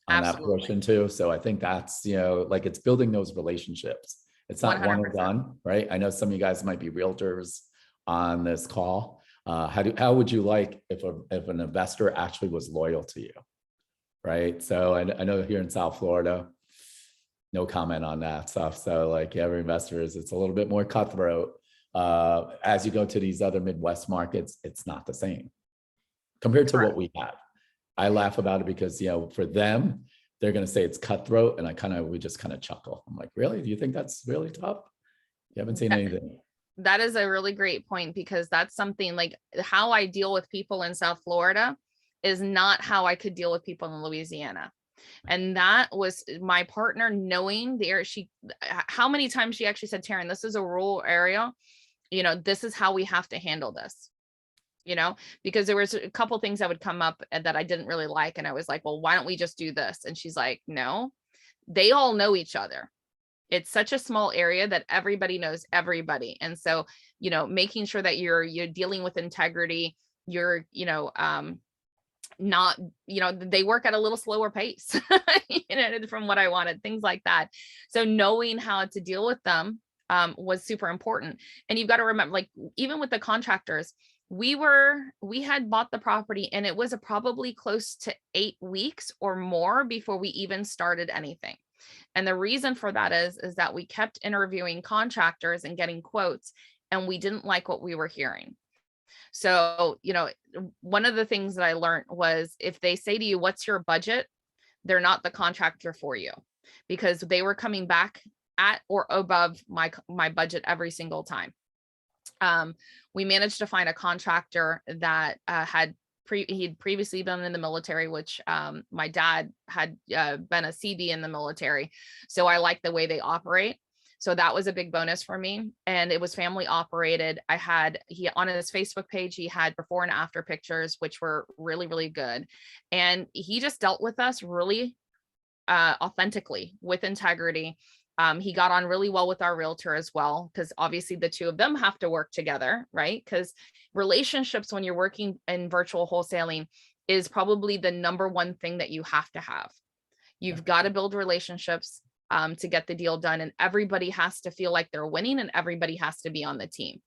On Absolutely. that portion too. So I think that's, like, it's building those relationships. It's not 100%. One and done, right? I know some of you guys might be realtors on this call. How would you like if an investor actually was loyal to you, right? So I know here in South Florida, no comment on that stuff. So like every investor it's a little bit more cutthroat. As you go to these other Midwest markets, it's not the same compared to what we have. I laugh about it because, for them, they're going to say it's cutthroat. And we just kind of chuckle. I'm like, really? Do you think that's really tough? You haven't seen anything. That is a really great point, because that's something like how I deal with people in South Florida is not how I could deal with people in Louisiana. And that was my partner knowing how many times she actually said, Taryn, this is a rural area. This is how we have to handle this, because there was a couple things that would come up that I didn't really like. And I was like, well, why don't we just do this? And she's like, no, they all know each other. It's such a small area that everybody knows everybody. And so, making sure that you're dealing with integrity, you're, not, they work at a little slower pace, from what I wanted, things like that. So knowing how to deal with them was super important. And you've got to remember, like, even with the contractors, we had bought the property and it was probably close to 8 weeks or more before we even started anything. And the reason for that is that we kept interviewing contractors and getting quotes, and we didn't like what we were hearing. So, one of the things that I learned was, if they say to you, what's your budget? They're not the contractor for you, because they were coming back at or above my budget every single time. We managed to find a contractor that he'd previously been in the military, which my dad had been a CD in the military. So I like the way they operate. So that was a big bonus for me. And it was family operated. He on his Facebook page, he had before and after pictures, which were really, really good. And he just dealt with us really authentically, with integrity. He got on really well with our realtor as well, because obviously the two of them have to work together, right? Because relationships, when you're working in virtual wholesaling, is probably the number one thing that you have to have. You've got to build relationships to get the deal done, and everybody has to feel like they're winning, and everybody has to be on the team.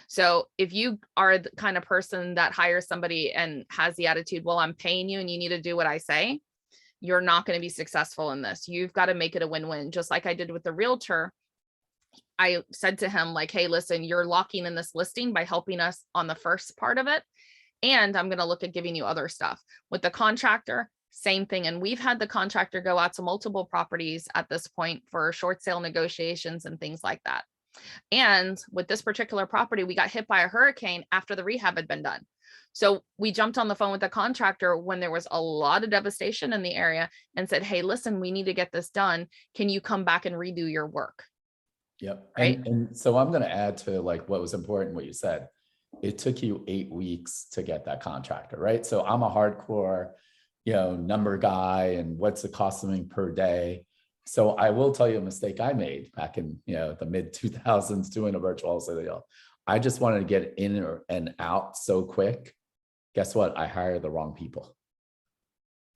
So if you are the kind of person that hires somebody and has the attitude, well, I'm paying you and you need to do what I say, you're not going to be successful in this. You've got to make it a win-win. Just like I did with the realtor, I said to him, like, hey, listen, you're locking in this listing by helping us on the first part of it, and I'm going to look at giving you other stuff. With the contractor, same thing. And we've had the contractor go out to multiple properties at this point for short sale negotiations and things like that. And with this particular property, we got hit by a hurricane after the rehab had been done. So we jumped on the phone with the contractor when there was a lot of devastation in the area and said, hey, listen, we need to get this done. Can you come back and redo your work? Yep. Right. And so I'm going to add to like what was important, what you said. It took you 8 weeks to get that contractor, right? So I'm a hardcore, number guy and what's it costing me per day. So I will tell you a mistake I made back in, the mid 2000s doing a virtual wholesale deal. I just wanted to get in and out so quick. Guess what? I hired the wrong people.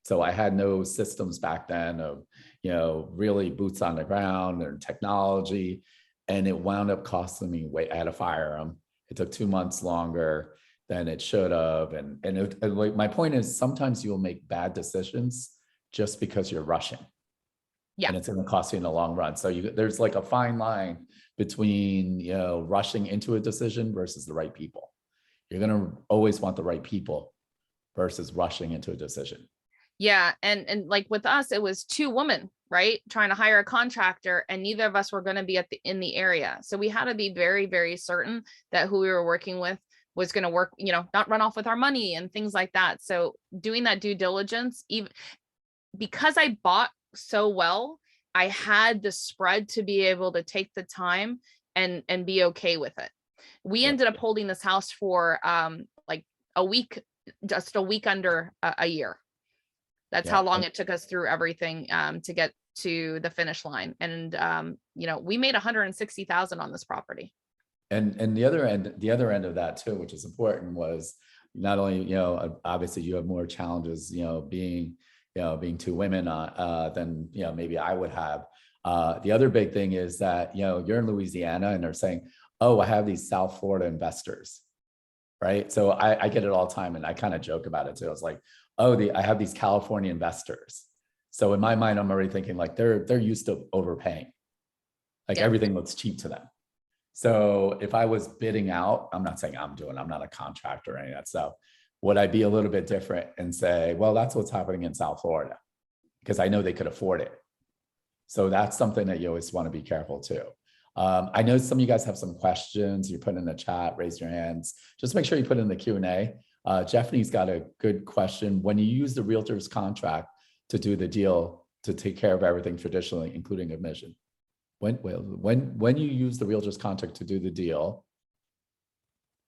So I had no systems back then of, really boots on the ground and technology. And it wound up costing me I had to fire them. It took 2 months longer than it should have. And like my point is sometimes you'll make bad decisions just because you're rushing. Yeah. And it's going to cost you in the long run. So there's like a fine line between, rushing into a decision versus the right people. You're going to always want the right people versus rushing into a decision. Yeah. And like with us, it was 2 women, right? Trying to hire a contractor, and neither of us were going to be in the area. So we had to be very, very certain that who we were working with was going to work, not run off with our money and things like that. So doing that due diligence, even because I bought so well, I had the spread to be able to take the time and be okay with it. We ended up holding this house for like a week, just a week under a year. That's how long it took us through everything to get to the finish line. And we made 160,000 on this property. And the other end of that too, which is important, was not only, obviously you have more challenges, being 2 women than, maybe I would have. The other big thing is that, you're in Louisiana and they're saying, oh, I have these South Florida investors, right? So I get it all the time, and I kind of joke about it too. I was like, oh, I have these California investors. So in my mind, I'm already thinking like they're used to overpaying. Like everything looks cheap to them. So if I was bidding out, I'm not saying I'm not a contractor or any of that stuff. Would I be a little bit different and say, well, that's what's happening in South Florida, because I know they could afford it. So that's something that you always want to be careful too. I know some of you guys have some questions. You put in the chat, raise your hands. Just make sure you put in the Q&A. Jeffney's got a good question. When you use the realtor's contract to do the deal, to take care of everything traditionally, including admission, when you use the realtor's contract to do the deal,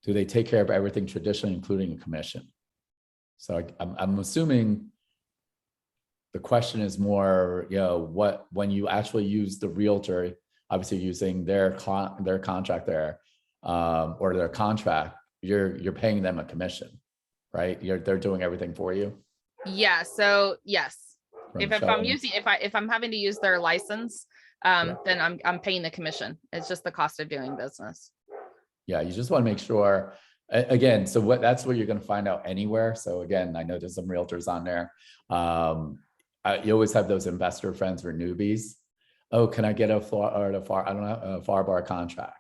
do they take care of everything traditionally, including a commission? So I'm assuming the question is more, when you actually use the realtor, obviously using their contract there, or their contract, you're paying them a commission, right? They're doing everything for you. Yeah. So yes, if I'm having to use their license, then I'm paying the commission. It's just the cost of doing business. Yeah, you just want to make sure. Again, so that's what you're going to find out anywhere. So again, I know there's some realtors on there. You always have those investor friends or newbies. Oh, can I get a FAR bar contract?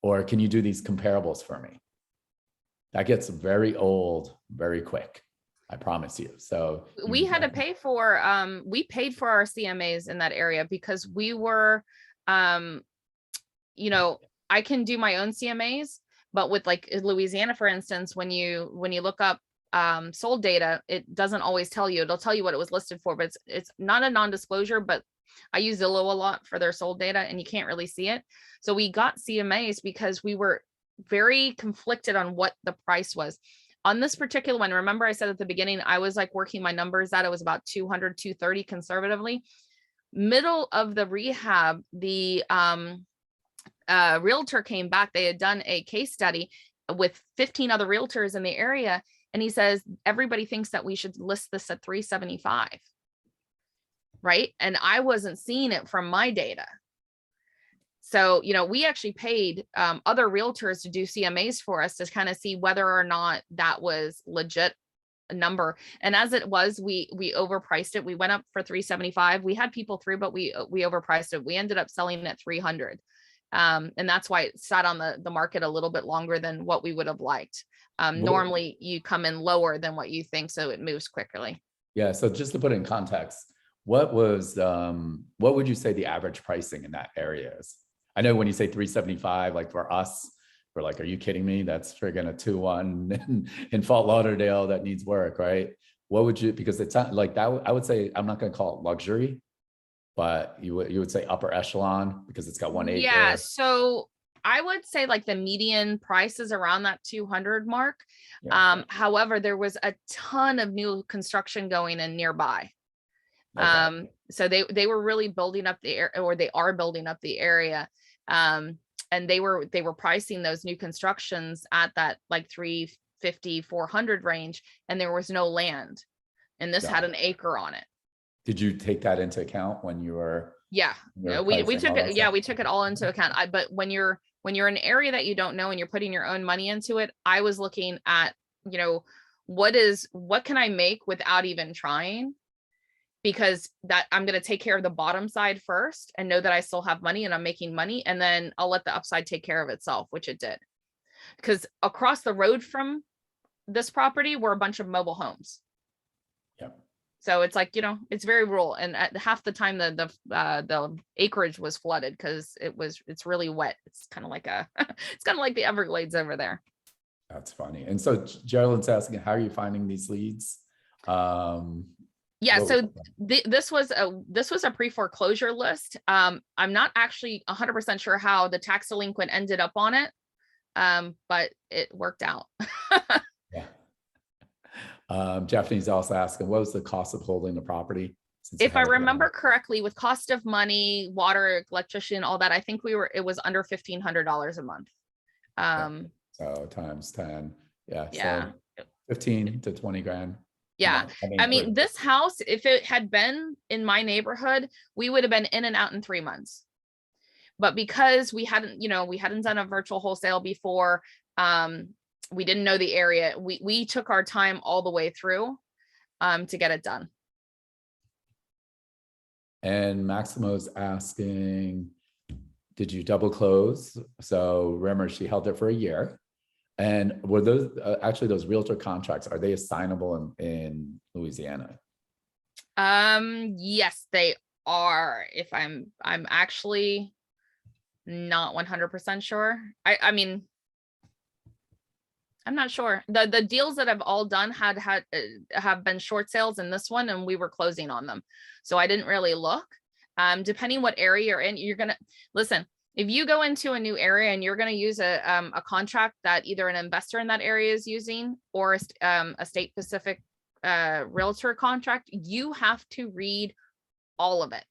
Or can you do these comparables for me? That gets very old very quick, I promise you. So we had to pay for, we paid for our CMAs in that area because we were, I can do my own CMAs, but with like Louisiana, for instance, when you look up sold data, it doesn't always tell you. It'll tell you what it was listed for, but it's not a non-disclosure. But I use Zillow a lot for their sold data, and you can't really see it. So we got CMAs because we were very conflicted on what the price was. On this particular one, remember I said at the beginning, I was like working my numbers out. It was about 200, 230 conservatively. Middle of the rehab, the realtor came back. They had done a case study with 15 other realtors in the area. And he says, everybody thinks that we should list this at 375. Right. And I wasn't seeing it from my data. So, we actually paid other realtors to do CMAs for us to kind of see whether or not that was legit number. And as it was, we overpriced it. We went up for 375. We had people through, but we overpriced it. We ended up selling at 300. And that's why it sat on the market a little bit longer than what we would have liked. Normally you come in lower than what you think, so it moves quickly. Yeah. So just to put it in context, what would you say the average pricing in that area is? I know when you say 375, like for us, we're like, are you kidding me? That's friggin' a 2-1 in Fort Lauderdale that needs work, right? What would you, because it's not like that, I would say, I'm not gonna call it luxury, but you would say upper echelon because it's got 1 acre. Yeah, so I would say like the median price is around that 200 mark. Yeah. However, there was a ton of new construction going in nearby. Okay. So they were really building up the area, or they are building up the area. And they were pricing those new constructions at that like 350, 400 range, and there was no land. And this had Yeah. an acre on it. Did you take that into account when you were? Yeah, we took it. Yeah, we took it all into account. But when you're in an area that you don't know and you're putting your own money into it, I was looking at, what can I make without even trying? Because that I'm going to take care of the bottom side first and know that I still have money and I'm making money. And then I'll let the upside take care of itself, which it did. Because across the road from this property were a bunch of mobile homes. Yep. So it's like, it's very rural. And at half the time the acreage was flooded because it's really wet. It's kind of like it's kind of like the Everglades over there. That's funny. And so Geraldine's asking, how are you finding these leads? Yeah, so this was a pre-foreclosure list. I'm not actually 100% sure how the tax delinquent ended up on it, but it worked out. Yeah. Japanese also asking, what was the cost of holding the property? If I remember correctly, with cost of money, water, electrician, all that, I think it was under $1,500 a month. So times 10, yeah. Yeah. So 15 to 20 grand. Yeah. I mean, this house, if it had been in my neighborhood, we would have been in and out in 3 months. But because we hadn't done a virtual wholesale before, we didn't know the area. We took our time all the way through to get it done. And Maximo's asking, did you double close? So remember, she held it for a year. And were those actually those realtor contracts, are they assignable in Louisiana? Yes, they are. If I'm actually not 100% sure. I mean, I'm not sure. The deals that I've all done have been short sales in this one, and we were closing on them. So I didn't really look. Depending what area you're in, you're gonna listen. If you go into a new area and you're going to use a contract that either an investor in that area is using or a state specific realtor contract, you have to read all of it,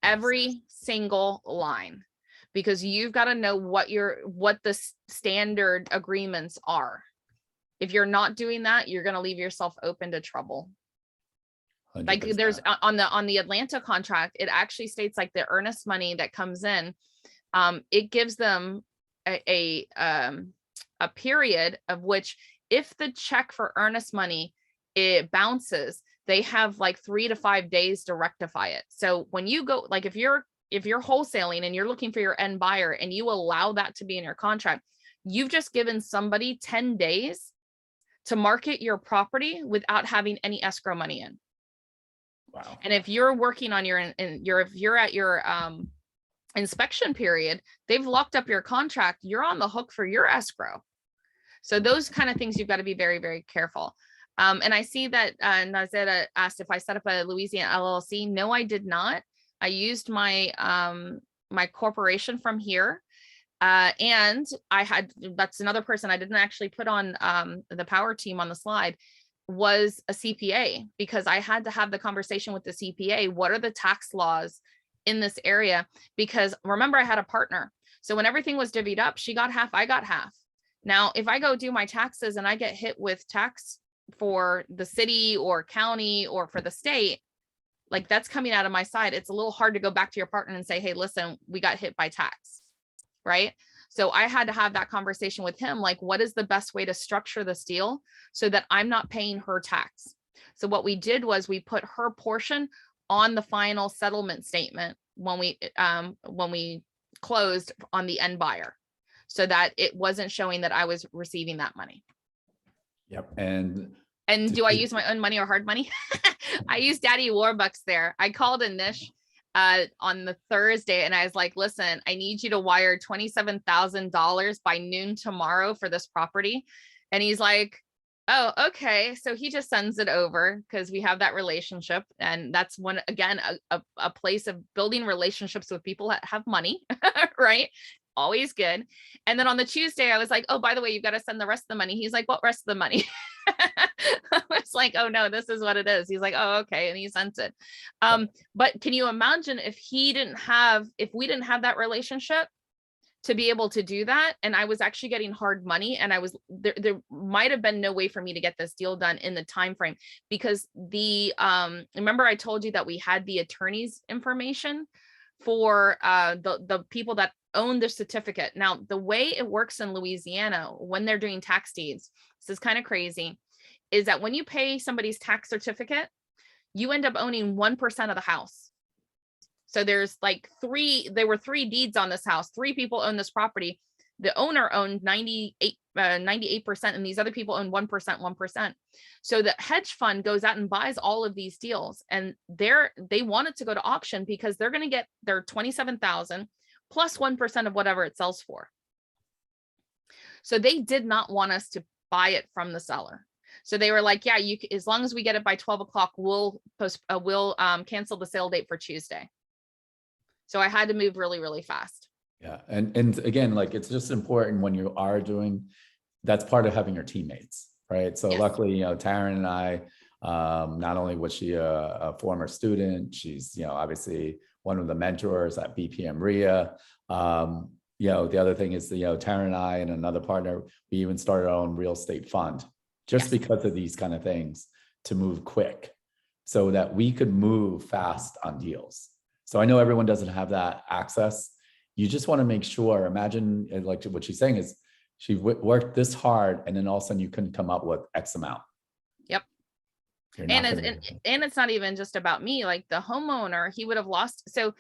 every single line, because you've got to know what the standard agreements are. If you're not doing that, you're going to leave yourself open to trouble. 100%. Like there's on the Atlanta contract, it actually states like the earnest money that comes in. It gives them a period of which, if the check for earnest money, it bounces, they have like 3 to 5 days to rectify it. So when you go, like if you're wholesaling and you're looking for your end buyer and you allow that to be in your contract, you've just given somebody 10 days to market your property without having any escrow money in. Wow. And if you're working on if you're at your inspection period, they've locked up your contract, you're on the hook for your escrow. So those kind of things, you've got to be very, very careful. And I see that Nazeta asked if I set up a Louisiana LLC. No, I did not. I used my my corporation from here. And that's another person I didn't actually put on the power team on the slide, was a CPA, because I had to have the conversation with the CPA. What are the tax laws in this area? Because remember, I had a partner. So when everything was divvied up, she got half, I got half. Now, if I go do my taxes and I get hit with tax for the city or county or for the state, like that's coming out of my side. It's a little hard to go back to your partner and say, hey, listen, we got hit by tax, right? So I had to have that conversation with him. Like, what is the best way to structure this deal so that I'm not paying her tax? So what we did was we put her portion on the final settlement statement when we closed on the end buyer, so that it wasn't showing that I was receiving that money. Yep. And do I use my own money or hard money? I use Daddy Warbucks there. I called Anish on the Thursday, and I was like, listen, I need you to wire $27,000 by noon tomorrow for this property. And he's like, oh, okay. So he just sends it over because we have that relationship. And that's one, again, a place of building relationships with people that have money, right? Always good. And then on the Tuesday, I was like, oh, by the way, you've got to send the rest of the money. He's like, what rest of the money? I was like, oh no, this is what it is. He's like, oh, okay. And he sent it. But can you imagine if we didn't have that relationship to be able to do that? And I was actually getting hard money, and there might have been no way for me to get this deal done in the time frame, because remember I told you that we had the attorney's information for the people that own the certificate. Now, the way it works in Louisiana when they're doing tax deeds, this is kind of crazy, is that when you pay somebody's tax certificate, you end up owning 1% of the house. So there's like there were 3 deeds on this house. 3 people own this property. The owner owned 98%, and these other people own 1%. So the hedge fund goes out and buys all of these deals, and they want it to go to auction because they're going to get their $27,000 plus 1% of whatever it sells for. So they did not want us to buy it from the seller. So they were like, yeah, as long as we get it by 12 o'clock, we'll cancel the sale date for Tuesday. So I had to move really, really fast. Yeah. And again, like, it's just important when you are doing, that's part of having your teammates, right? So Yes. Luckily, Taryn and I, not only was she a former student, she's, obviously one of the mentors at BPM RIA. The other thing is, Taryn and I and another partner, we even started our own real estate fund just because of these kind of things, to move quick so that we could move fast on deals. So I know everyone doesn't have that access. You just want to make sure, imagine, like what she's saying is, she worked this hard and then all of a sudden you couldn't come up with X amount. Yep. And it's not even just about me, like the homeowner, he would have lost. So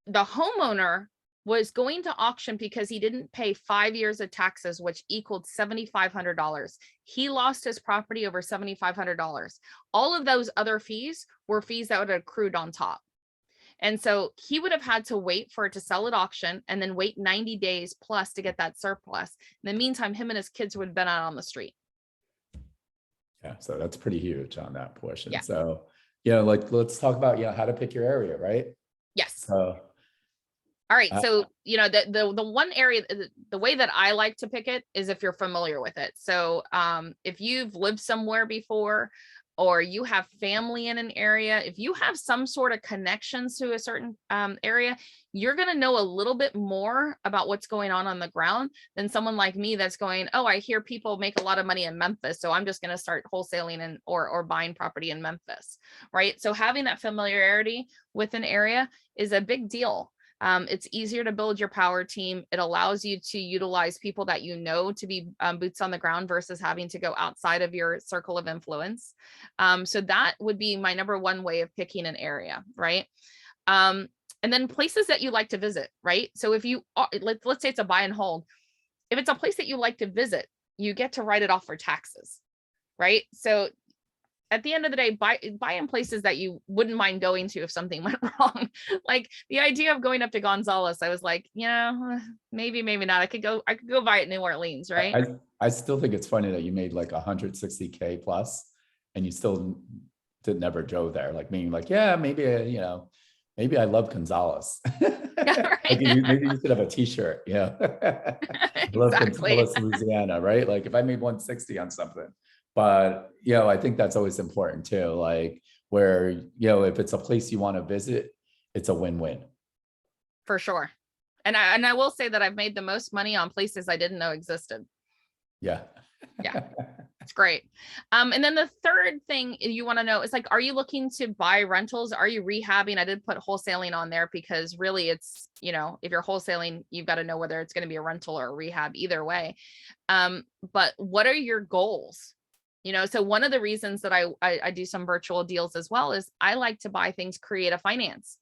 the homeowner was going to auction because he didn't pay 5 years of taxes, which equaled $7,500. He lost his property over $7,500. All of those other fees were fees that would have accrued on top. And so he would have had to wait for it to sell at auction and then wait 90 days plus to get that surplus. In the meantime, him and his kids would have been out on the street. Yeah, so that's pretty huge on that portion. Yeah. So, let's talk about, how to pick your area, right? Yes. So, all right. So, the one area, the way that I like to pick it is if you're familiar with it. So if you've lived somewhere before, or you have family in an area, if you have some sort of connections to a certain area, you're going to know a little bit more about what's going on the ground than someone like me that's going, oh, I hear people make a lot of money in Memphis, so I'm just going to start wholesaling or buying property in Memphis, right? So having that familiarity with an area is a big deal. It's easier to build your power team. It allows you to utilize people that to be boots on the ground versus having to go outside of your circle of influence. So that would be my number one way of picking an area, right? And then places that you like to visit, right? So if you are, let's say it's a buy and hold. If it's a place that you like to visit, you get to write it off for taxes, right? So at the end of the day, buy in places that you wouldn't mind going to if something went wrong. Like the idea of going up to Gonzales, I was like, maybe not. I could go buy it in New Orleans, right? I still think it's funny that you made like 160K plus and you still never drove there. Like meaning like, yeah, maybe, maybe I love Gonzales. Right. Like maybe you could have a t-shirt. Yeah. I love Gonzales, Louisiana, right? Like if I made 160 on something. But, I think that's always important too. Like where, if it's a place you want to visit, it's a win-win. For sure. And I will say that I've made the most money on places I didn't know existed. Yeah. Yeah. It's great. And then the third thing you want to know is like, are you looking to buy rentals? Are you rehabbing? I did put wholesaling on there because really it's, if you're wholesaling, you've got to know whether it's going to be a rental or a rehab either way. But what are your goals? So one of the reasons that I do some virtual deals as well is I like to buy things creative finance,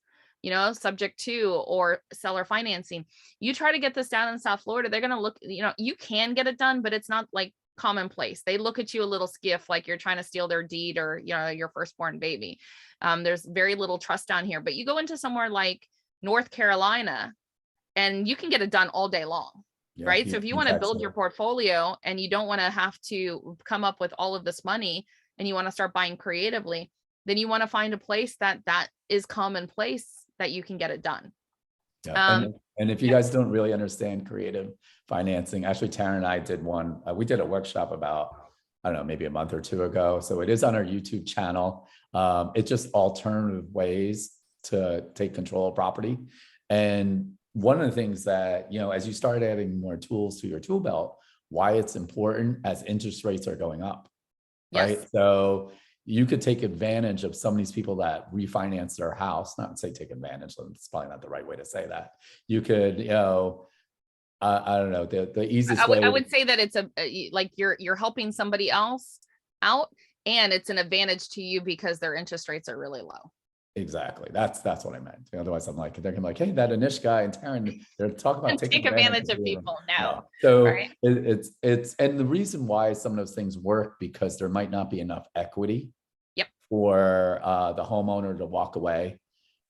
subject to or seller financing. You try to get this down in South Florida, they're going to look, you can get it done, but it's not like commonplace. They look at you a little skiff, like you're trying to steal their deed or, your firstborn baby. There's very little trust down here, but you go into somewhere like North Carolina and you can get it done all day long. Yeah, Right. So if you want to build your Texas. portfolio and you don't want to have to come up with all of this money and you want to start buying creatively, then you want to find a place that is commonplace that you can get it done. Yeah. And if you guys don't really understand creative financing, actually, Taryn and I did one. We did a workshop about, I don't know, maybe a month or two ago. So it is on our YouTube channel. It's just alternative ways to take control of property. And one of the things that, as you start adding more tools to your tool belt, why it's important as interest rates are going up, right? Yes. So you could take advantage of some of these people that refinance their house, not say take advantage, it's probably not the right way to say that. You could, I don't know, the easiest way. I would say that it's like you're helping somebody else out and it's an advantage to you because their interest rates are really low. Exactly. That's what I meant. Otherwise, I'm like, they're gonna be like, hey, that Anish guy and Taryn, they're talking about taking advantage of people. No. So right? it's and the reason why some of those things work because there might not be enough equity. Yep. For the homeowner to walk away.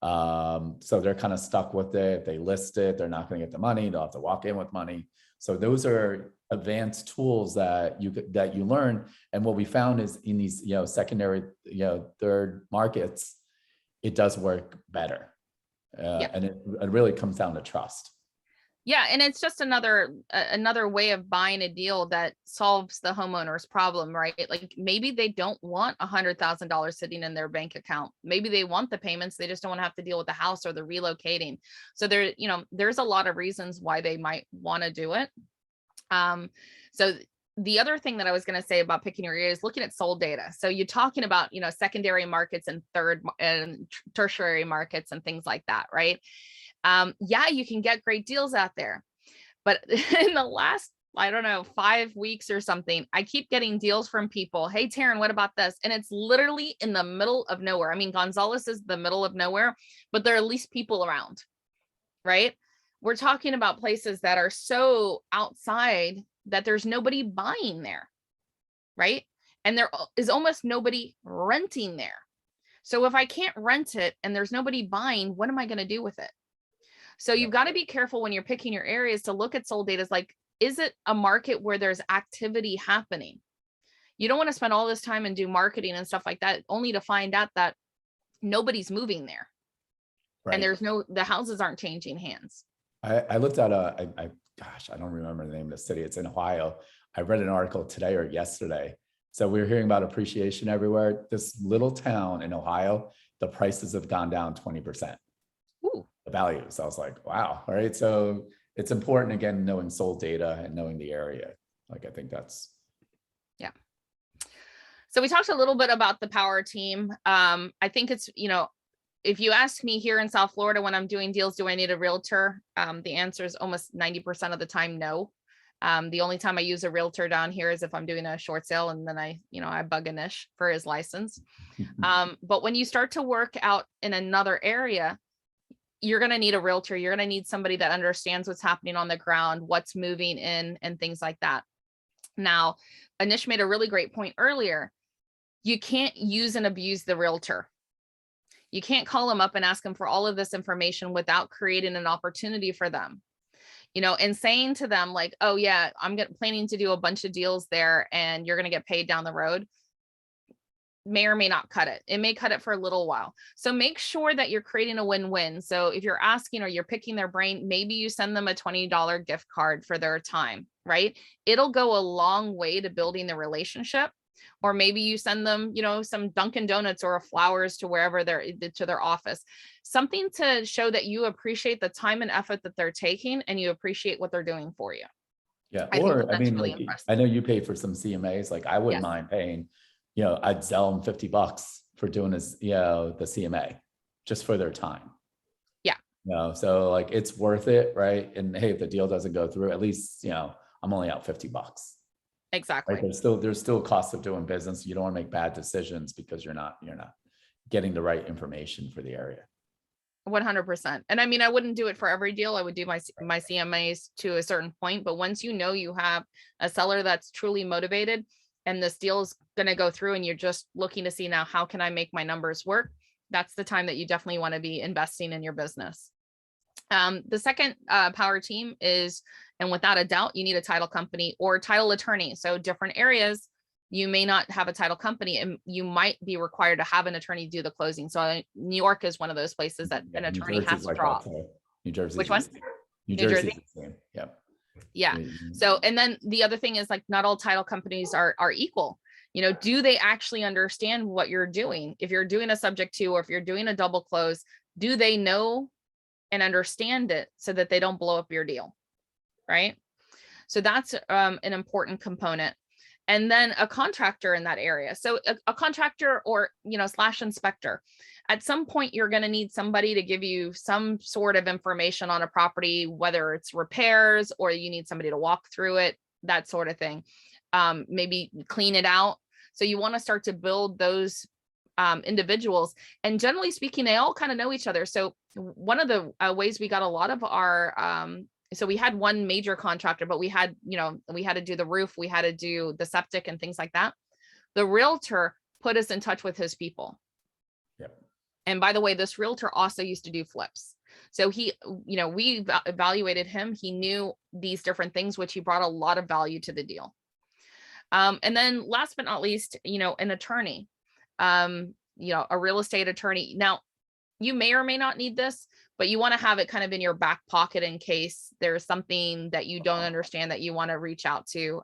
So they're kind of stuck with it. They list it. They're not going to get the money. They'll have to walk in with money. So those are advanced tools that you learn. And what we found is in these, secondary, third markets, it does work better. And it really comes down to trust. Yeah. And it's just another way of buying a deal that solves the homeowner's problem, right? Like maybe they don't want $100,000 sitting in their bank account. Maybe they want the payments. They just don't want to have to deal with the house or the relocating. So there's a lot of reasons why they might want to do it. So the other thing that I was going to say about picking your area is looking at sold data. So you're talking about, secondary markets and third and tertiary markets and things like that, right? You can get great deals out there, but in the last, 5 weeks or something, I keep getting deals from people. Hey, Taryn, what about this? And it's literally in the middle of nowhere. I mean, Gonzales is the middle of nowhere, but there are at least people around, right? We're talking about places that are so outside that there's nobody buying there, right? And there is almost nobody renting there. So if I can't rent it and there's nobody buying, what am I going to do with it? So you've got to be careful when you're picking your areas to look at sold data. Like, is it a market where there's activity happening? You don't want to spend all this time and do marketing and stuff like that, only to find out that nobody's moving there. Right. And the houses aren't changing hands. I looked at I don't remember the name of the city. It's in Ohio. I read an article today or yesterday. So we were hearing about appreciation everywhere. This little town in Ohio, the prices have gone down 20%. Ooh. The values. I was like, wow. All right. So it's important, again, knowing sold data and knowing the area. Like, I think that's. Yeah. So we talked a little bit about the power team. I think it's, if you ask me here in South Florida, when I'm doing deals, do I need a realtor? The answer is almost 90% of the time, no. The only time I use a realtor down here is if I'm doing a short sale, and then I bug Anish for his license. But when you start to work out in another area, you're going to need a realtor. You're going to need somebody that understands what's happening on the ground, what's moving in, and things like that. Now, Anish made a really great point earlier. You can't use and abuse the realtor. You can't call them up and ask them for all of this information without creating an opportunity for them, and saying to them like, oh yeah, I'm planning to do a bunch of deals there and you're going to get paid down the road. May or may not cut it. It may cut it for a little while. So make sure that you're creating a win-win. So if you're asking or you're picking their brain, maybe you send them a $20 gift card for their time, right? It'll go a long way to building the relationship. Or maybe you send them, some Dunkin' Donuts or flowers to wherever to their office, something to show that you appreciate the time and effort that they're taking and you appreciate what they're doing for you. Yeah. Really I know you pay for some CMAs. Like, I wouldn't mind paying, I'd sell them $50 for doing this, the CMA just for their time. Yeah. So like, it's worth it. Right. And hey, if the deal doesn't go through, at least, I'm only out $50. Exactly. Right? There's still a cost of doing business. You don't want to make bad decisions because you're not getting the right information for the area. 100%. And I mean, I wouldn't do it for every deal. I would do my CMAs to a certain point, but once you know you have a seller that's truly motivated and this deal is going to go through and you're just looking to see now, how can I make my numbers work? That's the time that you definitely want to be investing in your business. The second power team is, and without a doubt, you need a title company or title attorney. So different areas, you may not have a title company and you might be required to have an attorney do the closing. So New York is one of those places that an attorney has to draw. New Jersey. Which one? New Jersey. Yeah. Yeah. So, and then the other thing is like, not all title companies are equal. You know, do they actually understand what you're doing? If you're doing a subject to, or if you're doing a double close, do they know and understand it so that they don't blow up your deal? Right. So that's an important component. And then a contractor in that area. So a contractor or, you know, / inspector, at some point, you're going to need somebody to give you some sort of information on a property, whether it's repairs or you need somebody to walk through it, that sort of thing. Maybe clean it out. So you want to start to build those individuals. And generally speaking, they all kind of know each other. So one of the ways we got a lot of our so we had one major contractor, but we had, you know, we had to do the roof, we had to do the septic and things like that. The realtor put us in touch with his people. Yep. And by the way, this realtor also used to do flips. So he, you know, we evaluated him. He knew these different things, which he brought a lot of value to the deal. And then last but not least, you know, an attorney, you know, a real estate attorney. Now, you may or may not need this, but you want to have it kind of in your back pocket in case there's something that you don't understand that you want to reach out to.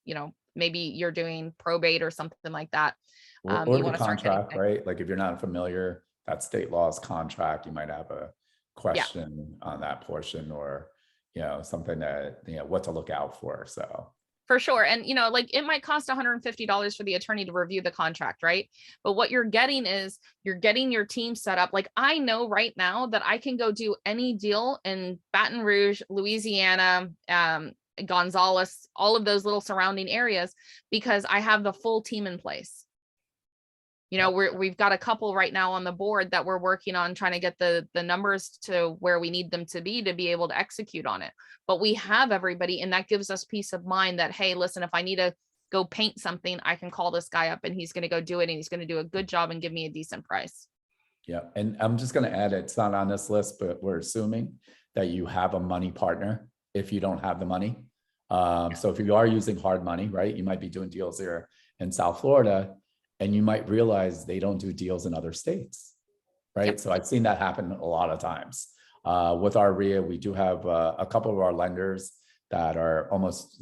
You know, maybe you're doing probate or something like that. Or the contract, right? Like if you're not familiar, that state law's contract, you might have a question on that portion, or, you know, something that, you know, what to look out for. So for sure. And, you know, like it might cost $150 for the attorney to review the contract, right? But what you're getting is you're getting your team set up. Like I know right now that I can go do any deal in Baton Rouge, Louisiana, Gonzales, all of those little surrounding areas, because I have the full team in place. You know, we've got a couple right now on the board that we're working on trying to get the numbers to where we need them to be able to execute on it. But we have everybody, and that gives us peace of mind that, hey, listen, if I need to go paint something, I can call this guy up and he's going to go do it, and he's going to do a good job and give me a decent price. Yeah. And I'm just going to add, it's not on this list, but we're assuming that you have a money partner if you don't have the money. So if you are using hard money, right, you might be doing deals here in South Florida, and you might realize they don't do deals in other states, right? Yep. So I've seen that happen a lot of times. With our RIA, we do have a couple of our lenders that are almost,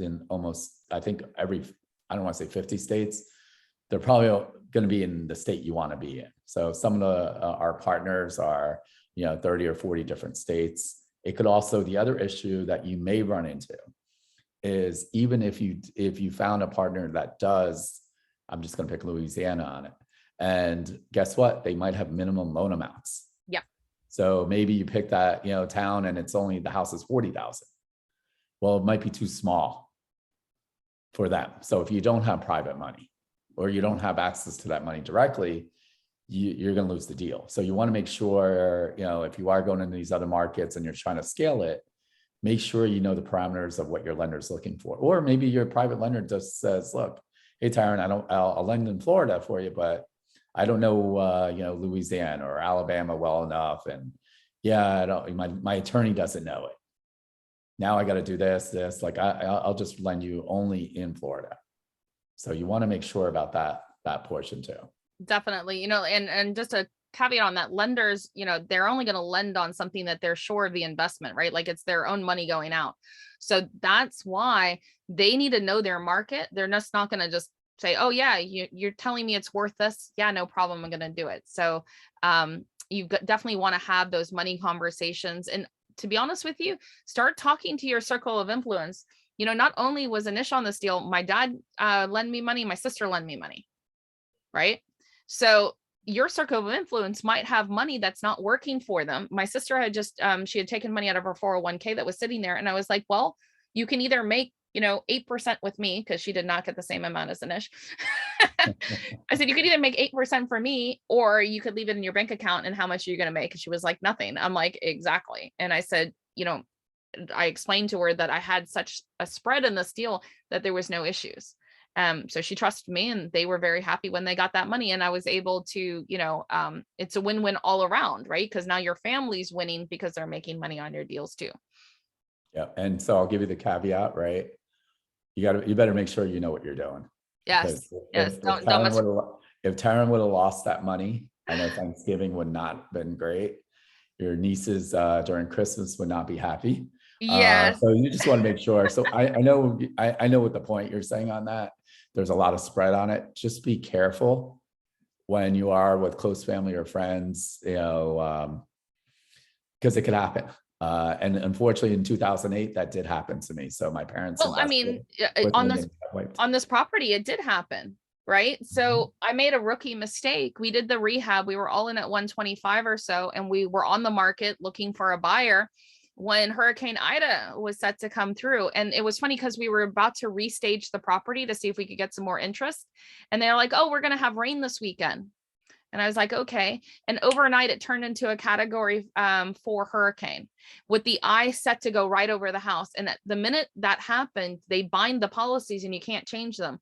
I think I don't want to say 50 states. They're probably going to be in the state you want to be in. So some of our partners are, you know, 30 or 40 different states. It could also, the other issue that you may run into is, even if you found a partner that does, I'm just going to pick Louisiana on it. And guess what? They might have minimum loan amounts. Yeah. So maybe you pick that, you know, town, and it's only, the house is 40,000. Well, it might be too small for them. So if you don't have private money, or you don't have access to that money directly, you're going to lose the deal. So you want to make sure, you know, if you are going into these other markets and you're trying to scale it, make sure you know the parameters of what your lender is looking for. Or maybe your private lender just says, look, hey, Tyron, I'll lend in Florida for you, but I don't know, you know, Louisiana or Alabama well enough. And yeah, my attorney doesn't know it. Now I got to do this, like I'll just lend you only in Florida. So you want to make sure about that portion too. Definitely, you know, and just a caveat on that, lenders, you know, they're only going to lend on something that they're sure of the investment, right? Like it's their own money going out. So that's why they need to know their market. They're just not going to just say, oh yeah, you're telling me it's worth this. Yeah, no problem. I'm going to do it. So you definitely want to have those money conversations. And to be honest with you, start talking to your circle of influence. You know, not only was Anish on this deal, my dad lent me money, my sister lent me money, right? So your circle of influence might have money that's not working for them. My sister had just, she had taken money out of her 401k that was sitting there. And I was like, well, you can either make, you know, 8% with me, because she did not get the same amount as Anish. I said, you could either make 8% for me, or you could leave it in your bank account, and how much are you going to make? And she was like, nothing. I'm like, exactly. And I said, I explained to her that I had such a spread in this deal that there was no issues. So she trusted me, and they were very happy when they got that money. And I was able to, it's a win-win all around, right? Because now your family's winning because they're making money on your deals too. Yeah. And so I'll give you the caveat, right? You better make sure you know what you're doing. Yes. Yes. If Taryn would have lost that money, I know Thanksgiving would not have been great. Your nieces during Christmas would not be happy. Yes. So you just want to make sure. So I know what the point you're saying on that. There's a lot of spread on it. Just be careful when you are with close family or friends, because it could happen. And unfortunately, in 2008, that did happen to me. So my parents. Well, I mean, on this property, it did happen, right? So I made a rookie mistake. We did the rehab. We were all in at 125 or so, and we were on the market looking for a buyer when Hurricane Ida was set to come through. And it was funny because we were about to restage the property to see if we could get some more interest. And they're like, oh, we're going to have rain this weekend. And I was like, okay. And overnight, it turned into a category 4 hurricane with the eye set to go right over the house. And the minute that happened, they bind the policies and you can't change them.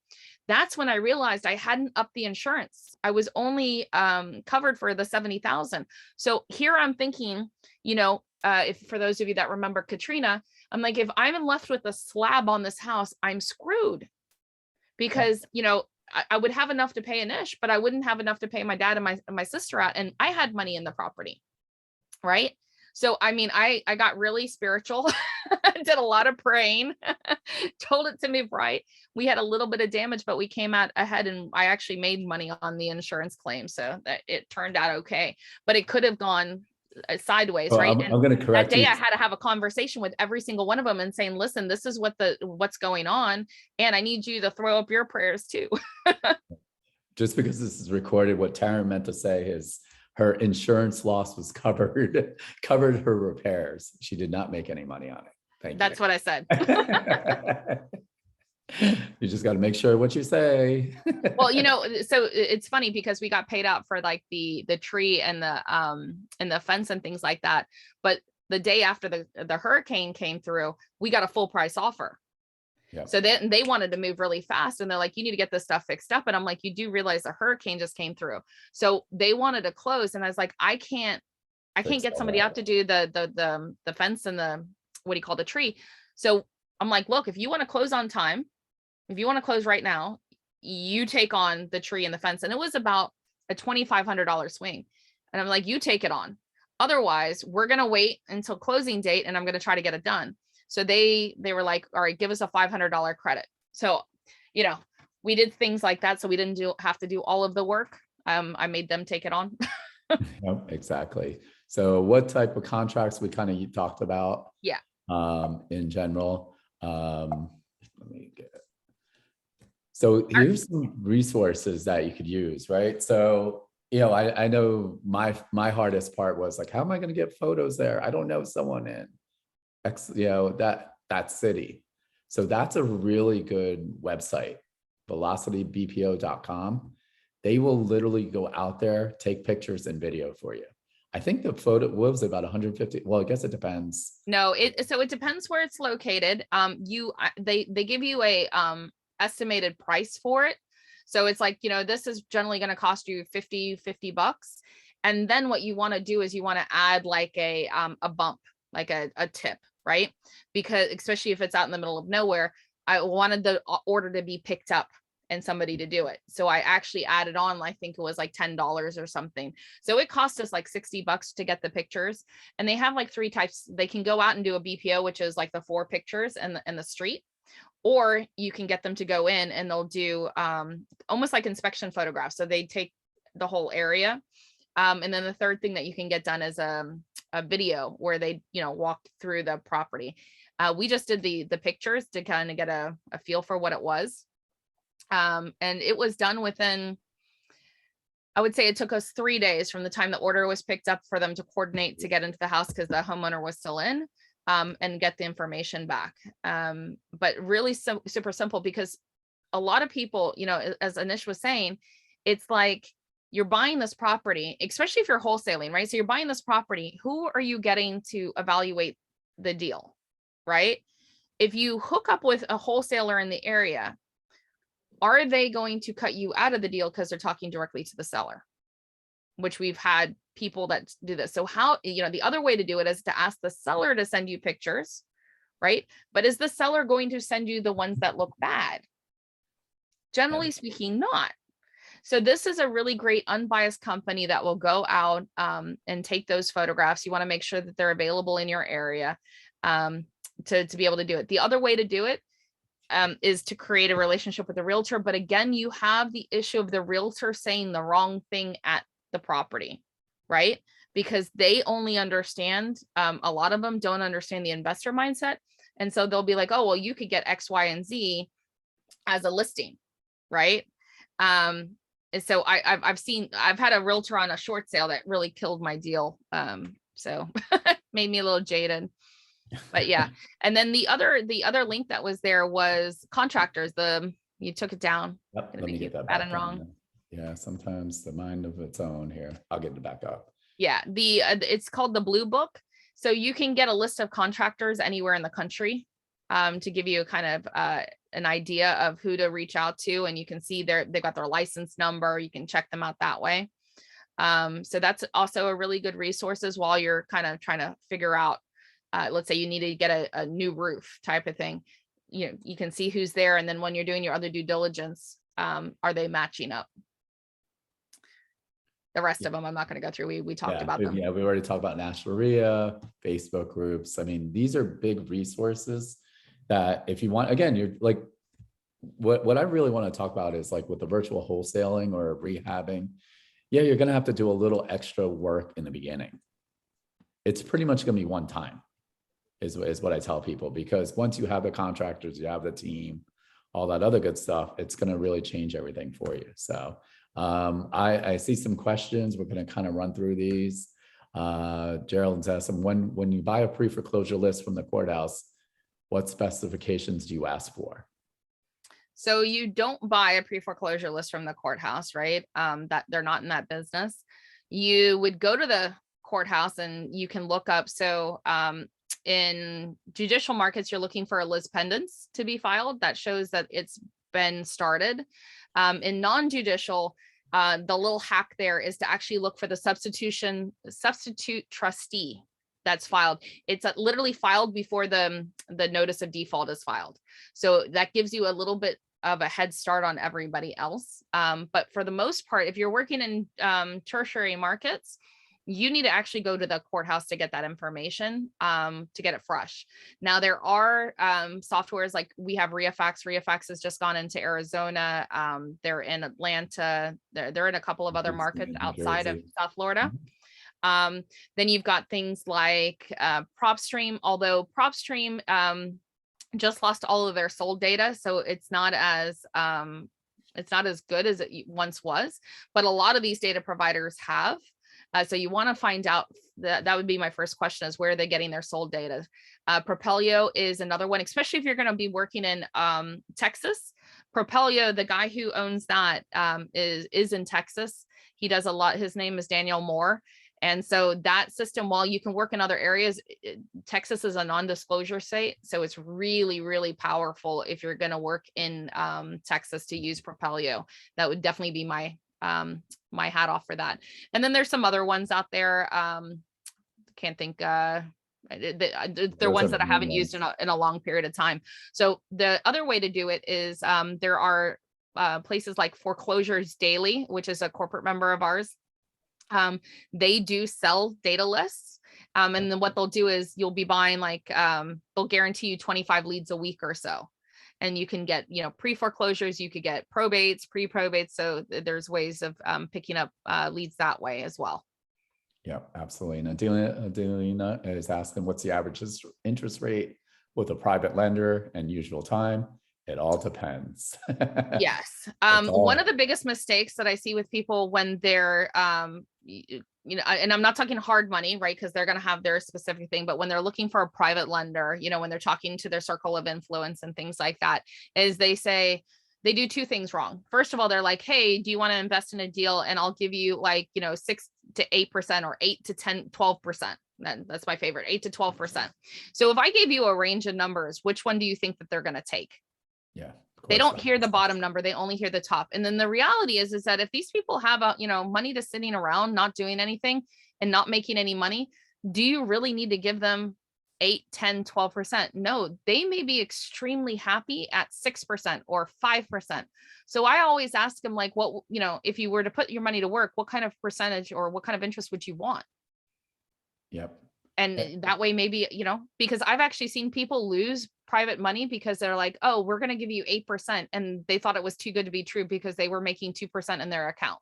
That's when I realized I hadn't upped the insurance. I was only covered for the 70,000. So here I'm thinking, if for those of you that remember Katrina, I'm like, if I'm left with a slab on this house, I'm screwed because, I would have enough to pay Anish, but I wouldn't have enough to pay my dad and my sister out. And I had money in the property. Right. So, I mean, I got really spiritual, did a lot of praying, told it to me right. We had a little bit of damage, but we came out ahead, and I actually made money on the insurance claim. So that it turned out okay, but it could have gone sideways, Well, right? I'm going to correct that day you. I had to have a conversation with every single one of them and saying, listen, this is what's going on, and I need you to throw up your prayers too. Just because this is recorded, what Taryn meant to say is her insurance loss was covered her repairs. She did not make any money on it. Thank you. That's what I said. You just got to make sure what you say. Well, so it's funny because we got paid out for like the tree and the fence and things like that. But the day after the hurricane came through, we got a full price offer. Yep. So then they wanted to move really fast, and they're like, you need to get this stuff fixed up. And I'm like, you do realize the hurricane just came through. So they wanted to close. And I was like, I can't get somebody out to do the fence and the tree. So I'm like, look, if you want to close on time, if you want to close right now, you take on the tree and the fence. And it was about a $2,500 swing. And I'm like, you take it on. Otherwise, we're going to wait until closing date, and I'm going to try to get it done. So they were like, all right, give us a $500 credit. So, we did things like that. So we didn't have to do all of the work. I made them take it on. Yep, exactly. So what type of contracts we kind of talked about? Yeah. In general. Let me get it. So here's some resources that you could use, right? So, I know my hardest part was like, how am I going to get photos there? I don't know someone in that city. So that's a really good website, velocitybpo.com. They will literally go out there, take pictures and video for you. I think the photo was about 150. Well, I guess it depends. No, it depends where it's located. They give you a estimated price for it. So it's like, this is generally going to cost you $50. And then what you want to do is you want to add like a bump, like a tip, right? Because especially if it's out in the middle of nowhere, I wanted the order to be picked up and somebody to do it. So I actually added on, I think it was like $10 or something. So it cost us like $60 to get the pictures. And they have like 3 types. They can go out and do a BPO, which is like the 4 pictures and the street, or you can get them to go in and they'll do almost like inspection photographs. So they take the whole area. And then the third thing that you can get done is a video where they, walk through the property. We just did the pictures to kind of get a feel for what it was. And it was done within, I would say it took us 3 days from the time the order was picked up for them to coordinate to get into the house because the homeowner was still in, and get the information back. But really super simple, because a lot of people, as Anish was saying, it's like you're buying this property, especially if you're wholesaling, right? So you're buying this property. Who are you getting to evaluate the deal, right? If you hook up with a wholesaler in the area, are they going to cut you out of the deal because they're talking directly to the seller? Which we've had people that do this. So how, the other way to do it is to ask the seller to send you pictures, right? But is the seller going to send you the ones that look bad? Generally speaking, not. So this is a really great unbiased company that will go out and take those photographs. You want to make sure that they're available in your area to be able to do it. The other way to do it is to create a relationship with the realtor. But again, you have the issue of the realtor saying the wrong thing at the property, right? Because they only understand, a lot of them don't understand the investor mindset. And so they'll be like, oh, well, you could get X, Y, and Z as a listing, right? And so I've had a realtor on a short sale that really killed my deal. So made me a little jaded. But yeah. And then the other link that was there was contractors. You took it down. Yep, let me get that bad back and wrong. on. Yeah, sometimes the mind of its own here. I'll get it back up. Yeah, it's called the Blue Book. So you can get a list of contractors anywhere in the country to give you a kind of an idea of who to reach out to, and you can see they've got their license number. You can check them out that way. So that's also a really good resources while you're kind of trying to figure out. Let's say you need to get a new roof type of thing. You can see who's there, and then when you're doing your other due diligence, are they matching up? The rest of them, I'm not going to go through. We talked about them. Yeah, we already talked about National RIA, Facebook groups. I mean, these are big resources that if you want, again, you're like, what I really want to talk about is like with the virtual wholesaling or rehabbing. Yeah, you're going to have to do a little extra work in the beginning. It's pretty much going to be one time is what I tell people, because once you have the contractors, you have the team, all that other good stuff, it's going to really change everything for you. So I see some questions. We're going to kind of run through these. Gerald's asked them, when you buy a pre-foreclosure list from the courthouse, what specifications do you ask for? So you don't buy a pre-foreclosure list from the courthouse, right? That they're not in that business. You would go to the courthouse and you can look up. So in judicial markets, you're looking for a lis pendens to be filed. That shows that it's been started. In non-judicial, the little hack there is to actually look for the substitute trustee that's filed. It's literally filed before the notice of default is filed. So that gives you a little bit of a head start on everybody else. But for the most part, if you're working in tertiary markets, you need to actually go to the courthouse to get that information, to get it fresh. Now there are softwares like we have ReaFax. ReaFax has just gone into Arizona. They're in Atlanta. They're in a couple of other markets outside of South Florida. Then you've got things like PropStream, although PropStream just lost all of their sold data. So it's not as good as it once was, but a lot of these data providers have. So you want to find out that would be my first question, is where are they getting their sold data? Propelio is another one, especially if you're going to be working in Texas. Propelio, the guy who owns that is in Texas. He does a lot. His name is Daniel Moore. And so that system, while you can work in other areas, Texas is a non-disclosure state. So it's really, really powerful if you're going to work in Texas to use Propelio. That would definitely be my hat off for that. And then there's some other ones out there. Can't think, they're ones that I haven't used in a long period of time. So the other way to do it is there are places like Foreclosures Daily, which is a corporate member of ours. They do sell data lists. And then what they'll do is you'll be buying like, they'll guarantee you 25 leads a week or so. And you can get, pre-foreclosures, you could get probates, pre-probates. So there's ways of picking up leads that way as well. Yeah, absolutely. And Adelina is asking, what's the average interest rate with a private lender and usual time? It all depends. Yes. One of the biggest mistakes that I see with people when they're, and I'm not talking hard money, right? Because they're going to have their specific thing, but when they're looking for a private lender, when they're talking to their circle of influence and things like that, is they say, they do two things wrong. First of all, they're like, hey, do you want to invest in a deal? And I'll give you like, 6 to 8% or 8 to 10, 12%. That's my favorite, 8 to 12%. So if I gave you a range of numbers, which one do you think that they're going to take? Yeah. They don't hear the bottom number. They only hear the top. And then the reality is that if these people have money just sitting around, not doing anything and not making any money, do you really need to give them 8, 10, 12%? No, they may be extremely happy at 6% or 5%. So I always ask them like, what, if you were to put your money to work, what kind of percentage or what kind of interest would you want? Yep. And that way, maybe, because I've actually seen people lose private money because they're like, oh, we're going to give you 8%. And they thought it was too good to be true because they were making 2% in their account.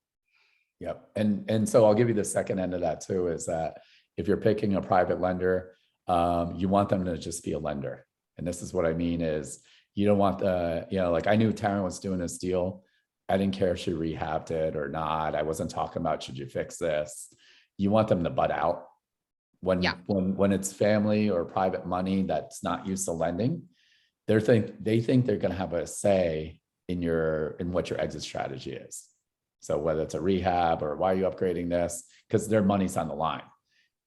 Yep. And so I'll give you the second end of that too, is that if you're picking a private lender, you want them to just be a lender. And this is what I mean is you don't want like I knew Taryn was doing this deal. I didn't care if she rehabbed it or not. I wasn't talking about, should you fix this? You want them to butt out. When it's family or private money that's not used to lending, they think they're going to have a say in what your exit strategy is. So whether it's a rehab or why are you upgrading this, because their money's on the line,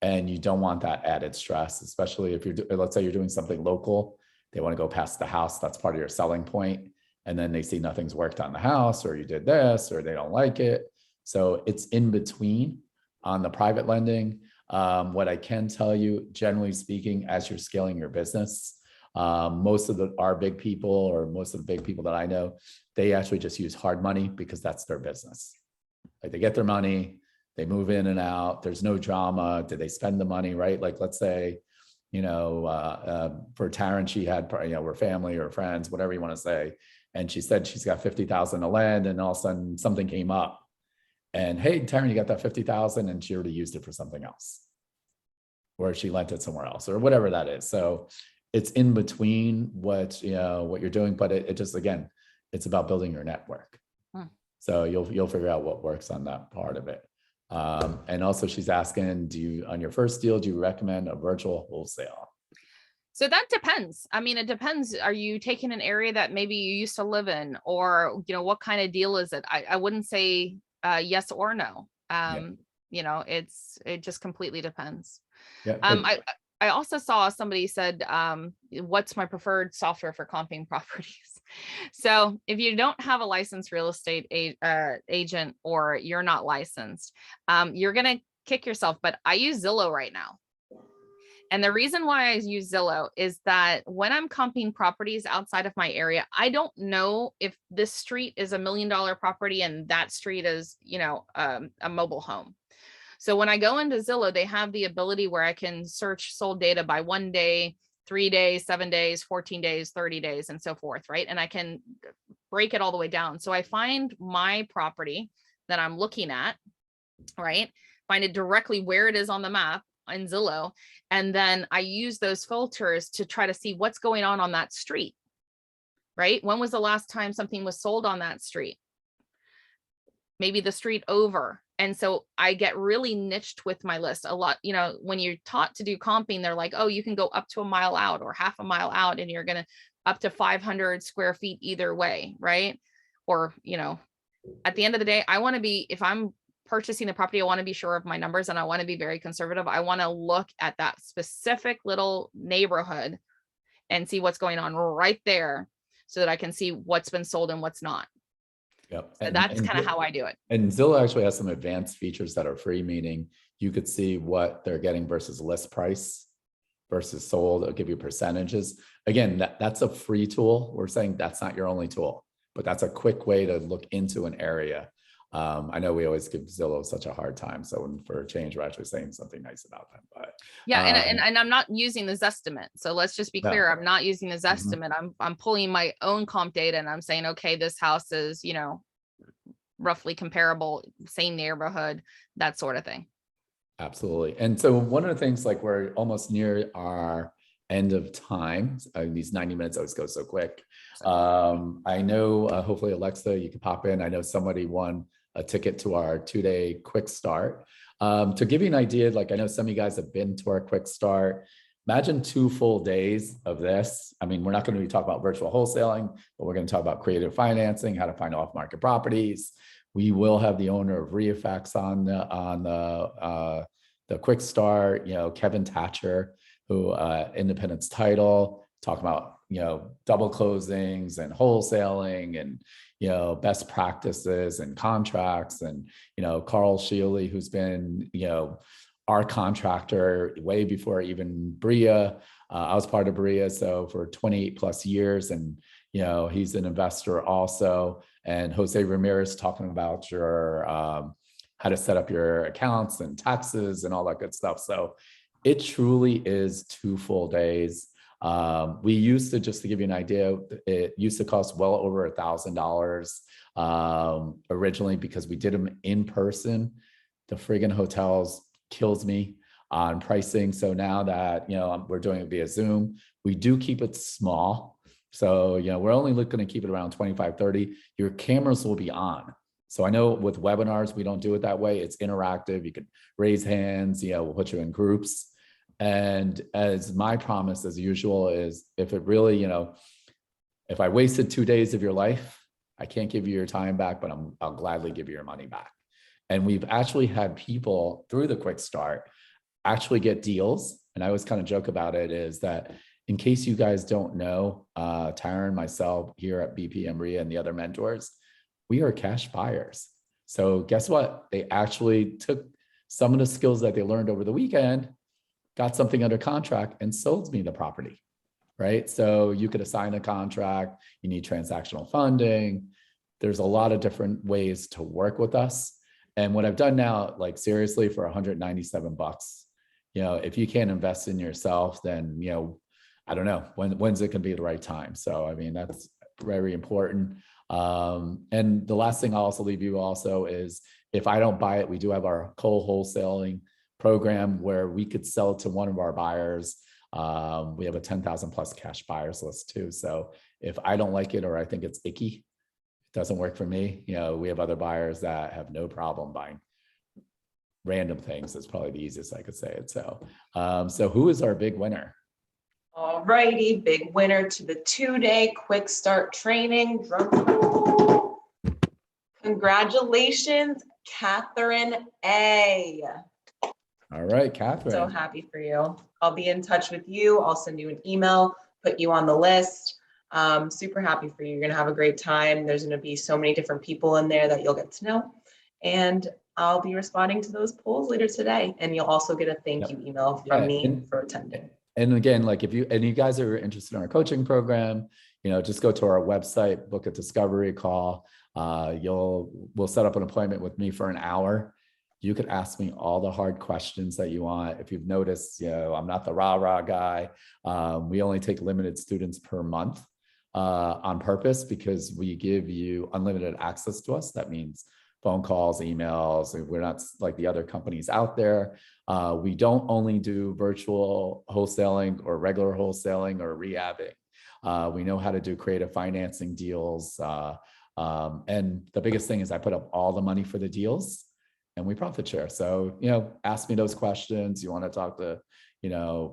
and you don't want that added stress, especially if let's say you're doing something local, they want to go past the house. That's part of your selling point, and then they see nothing's worked on the house, or you did this, or they don't like it. So it's in between on the private lending. What I can tell you, generally speaking, as you're scaling your business, most of our big people, or most of the big people that I know, they actually just use hard money because that's their business. Like they get their money, they move in and out. There's no drama. Did they spend the money, right? Like let's say, for Taryn, she had, we're family or friends, whatever you want to say. And she said she's got 50,000 to lend, and all of a sudden something came up. And hey, Taryn, you got that 50,000, and she already used it for something else, or she lent it somewhere else, or whatever that is. So it's in between what you're doing, but it just, again, it's about building your network. So you'll figure out what works on that part of it. And also she's asking, on your first deal, do you recommend a virtual wholesale? So that depends. I mean, it depends. Are you taking an area that maybe you used to live in, or, what kind of deal is it? I wouldn't say yes or no. It just completely depends. Yeah. I also saw somebody said, what's my preferred software for comping properties? So if you don't have a licensed real estate agent, or you're not licensed, you're going to kick yourself. But I use Zillow right now. And the reason why I use Zillow is that when I'm comping properties outside of my area, I don't know if this street is $1 million property and that street is, a mobile home. So when I go into Zillow, they have the ability where I can search sold data by 1 day, 3 days, 7 days, 14 days, 30 days, and so forth, right? And I can break it all the way down. So I find my property that I'm looking at, right? Find it directly where it is on the map in Zillow. And then I use those filters to try to see what's going on that street, right? When was the last time something was sold on that street? Maybe the street over. And so I get really niched with my list a lot. When you're taught to do comping, they're like, oh, you can go up to a mile out or half a mile out, and you're going to up to 500 square feet either way, right? Or, at the end of the day, I want to be, if I'm purchasing the property, I want to be sure of my numbers, and I want to be very conservative. I want to look at that specific little neighborhood and see what's going on right there, so that I can see what's been sold and what's not. Yep. So that's kind of how I do it. And Zillow actually has some advanced features that are free, meaning you could see what they're getting versus list price versus sold. It'll give you percentages. Again, that's a free tool. We're saying that's not your only tool, but that's a quick way to look into an area. I know we always give Zillow such a hard time. So for a change, we're actually saying something nice about them. But yeah, and I'm not using the Zestimate. So let's just be clear. I'm not using the Zestimate. I'm pulling my own comp data, and I'm saying, okay, this house is, roughly comparable, same neighborhood, that sort of thing. Absolutely. And so one of the things, like we're almost near our end of time. These 90 minutes always go so quick. I know, hopefully Alexa, you can pop in. I know somebody won a ticket to our 2-day quick start. To give you an idea, like I know some of you guys have been to our quick start. imagine 2 full days of this. I mean, we're not going to be talking about virtual wholesaling, but we're going to talk about creative financing, how to find off-market properties. We will have the owner of ReFX on the quick start, Kevin Thatcher, who Independence Title, talk about, double closings and wholesaling and, best practices and contracts. And, Carl Shealy, who's been, our contractor way before even Bria. I was part of Bria, so for 28 plus years, and he's an investor also. And Jose Ramirez talking about your how to set up your accounts and taxes and all that good stuff. So it truly is 2 full days. We used to, just to give you an idea, it used to cost well over $1,000 originally, because we did them in person. The friggin' hotels kills me on pricing. So now that, we're doing it via Zoom, we do keep it small. So, we're only looking to keep it around 25, 30. Your cameras will be on. So I know with webinars, we don't do it that way. It's interactive. You can raise hands, we'll put you in groups. And as my promise, as usual, is if it really, if I wasted 2 days of your life, I can't give you your time back, but I'll gladly give you your money back. And we've actually had people through the quick start actually get deals. And I always kind of joke about it, is that in case you guys don't know, Taryn, myself here at BPM RIA and the other mentors, we are cash buyers. So guess what? They actually took some of the skills that they learned over the weekend, got something under contract, and sold me the property, right? So you could assign a contract, you need transactional funding. There's a lot of different ways to work with us. And what I've done now, like seriously, for $197, if you can't invest in yourself, then, I don't know, when's it gonna be the right time? So, I mean, that's very important. And the last thing I'll also leave you also is, if I don't buy it, we do have our wholesaling program where we could sell it to one of our buyers. We have a 10,000 plus cash buyers list too. So if I don't like it, or I think it's icky, it doesn't work for me, we have other buyers that have no problem buying random things. That's probably the easiest I could say it. So, so who is our big winner? All righty, big winner to the 2-day quick start training. Drum roll. Congratulations, Catherine A. All right, Catherine. So happy for you. I'll be in touch with you. I'll send you an email, put you on the list. Super happy for you. You're going to have a great time. There's going to be so many different people in there that you'll get to know. And I'll be responding to those polls later today. And you'll also get a thank you email from me for attending. And again, like if you guys are interested in our coaching program, just go to our website, book a discovery call. We'll set up an appointment with me for an hour. You could ask me all the hard questions that you want. If you've noticed, I'm not the rah-rah guy. We only take limited students per month on purpose, because we give you unlimited access to us. That means phone calls, emails. We're not like the other companies out there. We don't only do virtual wholesaling or regular wholesaling or rehabbing. We know how to do creative financing deals. And the biggest thing is I put up all the money for the deals and we profit share. So, ask me those questions. You want to talk to,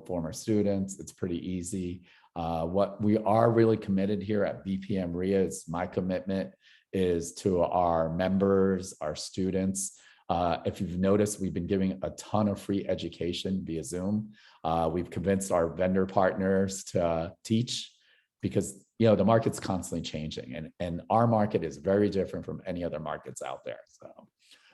former students, it's pretty easy. What we are really committed here at BPM RIA, is my commitment is to our members, our students. If you've noticed, we've been giving a ton of free education via Zoom. We've convinced our vendor partners to teach, because the market's constantly changing, and our market is very different from any other markets out there.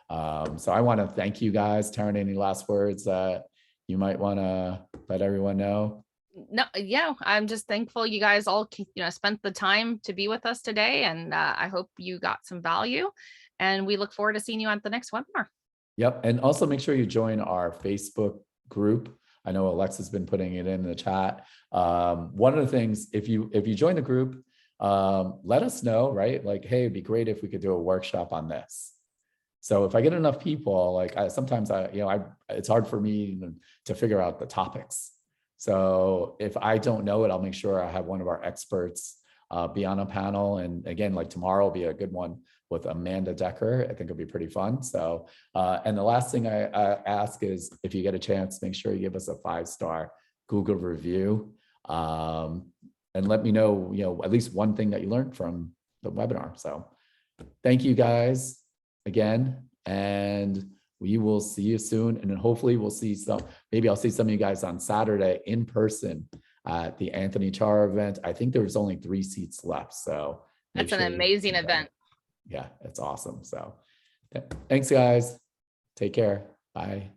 So I want to thank you guys. Taryn, any last words that you might want to let everyone know? No, yeah, I'm just thankful you guys all, spent the time to be with us today, and I hope you got some value, and we look forward to seeing you at the next webinar. Yep. And also make sure you join our Facebook group. I know Alexa's been putting it in the chat. One of the things, if you join the group, let us know, right? Like, hey, it'd be great if we could do a workshop on this. So if I get enough people, like sometimes it's hard for me to figure out the topics. So if I don't know it, I'll make sure I have one of our experts be on a panel. And again, like tomorrow will be a good one with Amanda Decker. I think it'll be pretty fun. So, and the last thing I ask is, if you get a chance, make sure you give us a 5-star Google review, and let me know, at least one thing that you learned from the webinar. So thank you guys again, and we will see you soon. And then hopefully we'll see maybe I'll see some of you guys on Saturday in person at the Anthony Char event. I think there's only 3 seats left. So That's an amazing event. Yeah, it's awesome. So thanks, guys. Take care. Bye.